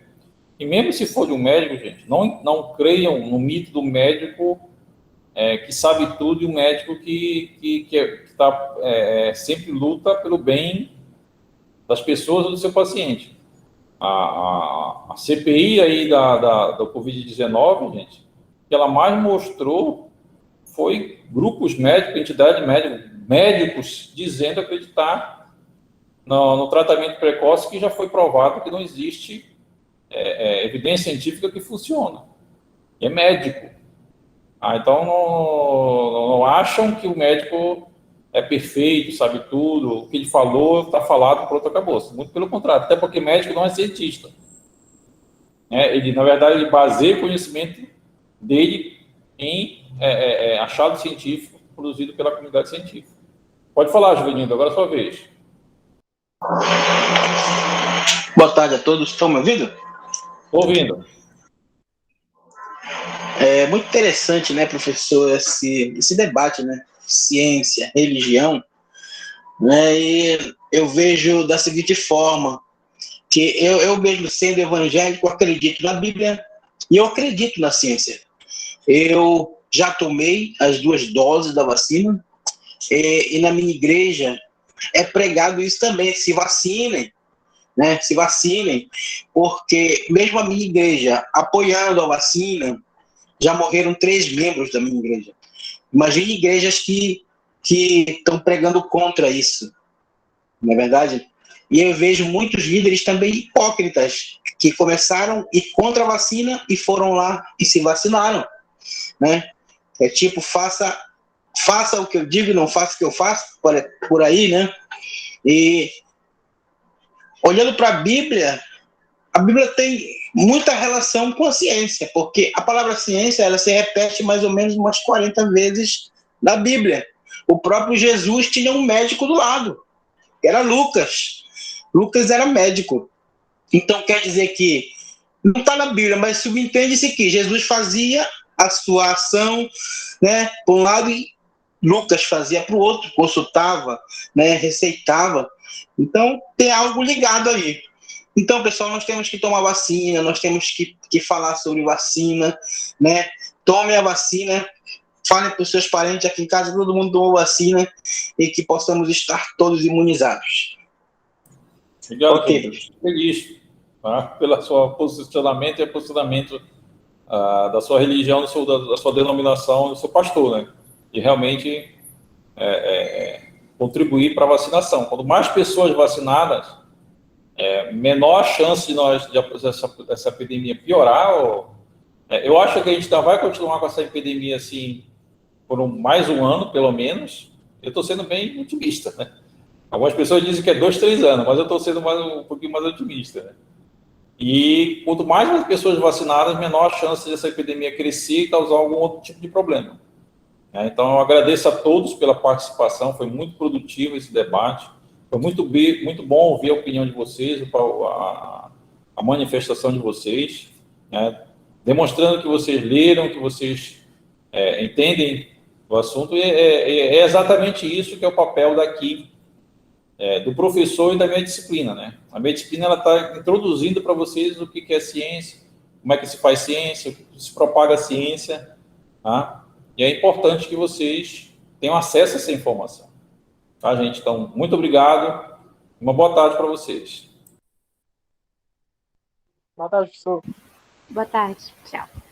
E mesmo se for de um médico, gente, não creiam no mito do médico que sabe tudo, e um médico que sempre luta pelo bem das pessoas ou do seu paciente. A CPI aí do Covid-19, gente, que ela mais mostrou foi grupos médicos, entidades médicos dizendo acreditar no tratamento precoce, que já foi provado que não existe evidência científica que funciona. É médico. Então, não acham que o médico é perfeito, sabe tudo, o que ele falou, está falado, pronto, acabou. Muito pelo contrário, até porque médico não é cientista. Ele, na verdade, ele baseia o conhecimento dele em achado científico produzido pela comunidade científica. Pode falar, Juvenildo, agora é a sua vez. Boa tarde a todos, estão me ouvindo? Estou ouvindo. É muito interessante, né, professor, esse debate, né, ciência, religião, né, e eu vejo da seguinte forma, que eu mesmo sendo evangélico acredito na Bíblia e eu acredito na ciência. Eu já tomei as 2 doses da vacina e na minha igreja é pregado isso também, se vacinem, né, se vacinem, porque mesmo a minha igreja apoiando a vacina, já morreram 3 membros da minha igreja. Imagine igrejas que estão pregando contra isso, não é verdade? E eu vejo muitos líderes também hipócritas, que começaram a ir contra a vacina e foram lá e se vacinaram, né? É tipo, faça o que eu digo, não faça o que eu faço, por aí, né? E olhando para a Bíblia tem muita relação com a ciência, porque a palavra ciência, ela se repete mais ou menos umas 40 vezes na Bíblia. O próprio Jesus tinha um médico do lado, que era Lucas. Lucas era médico. Então quer dizer que não está na Bíblia, mas subentende-se que Jesus fazia a sua ação, né, por um lado, e Lucas fazia para o outro, consultava, né, receitava. Então tem algo ligado aí. Então, pessoal, nós temos que tomar vacina, nós temos que falar sobre vacina, né? Tome a vacina, falem para os seus parentes aqui em casa, todo mundo tomou vacina e que possamos estar todos imunizados. Obrigado, Ok. Feliz, tá? Pelo seu posicionamento e posicionamento da sua religião, da sua denominação, do seu pastor, né? E realmente contribuir para a vacinação. Quanto mais pessoas vacinadas, menor a chance de essa epidemia piorar. Eu acho que a gente ainda vai continuar com essa epidemia assim por mais um ano, pelo menos. Eu estou sendo bem otimista, né? Algumas pessoas dizem que é 2, 3 anos, mas eu estou sendo um pouquinho mais otimista, né? E quanto mais as pessoas vacinadas, menor a chance dessa epidemia crescer e causar algum outro tipo de problema. Então, eu agradeço a todos pela participação, foi muito produtivo esse debate. Foi muito bom ouvir a opinião de vocês, a manifestação de vocês, né? Demonstrando que vocês leram, que vocês entendem o assunto. E é exatamente isso que é o papel daqui, do professor e da minha disciplina, né? A minha disciplina está introduzindo para vocês o que é ciência, como é que se faz ciência, o que se propaga a ciência, tá? E é importante que vocês tenham acesso a essa informação. Tá, gente? Então, muito obrigado. Uma boa tarde para vocês. Boa tarde, professor. Boa tarde. Tchau.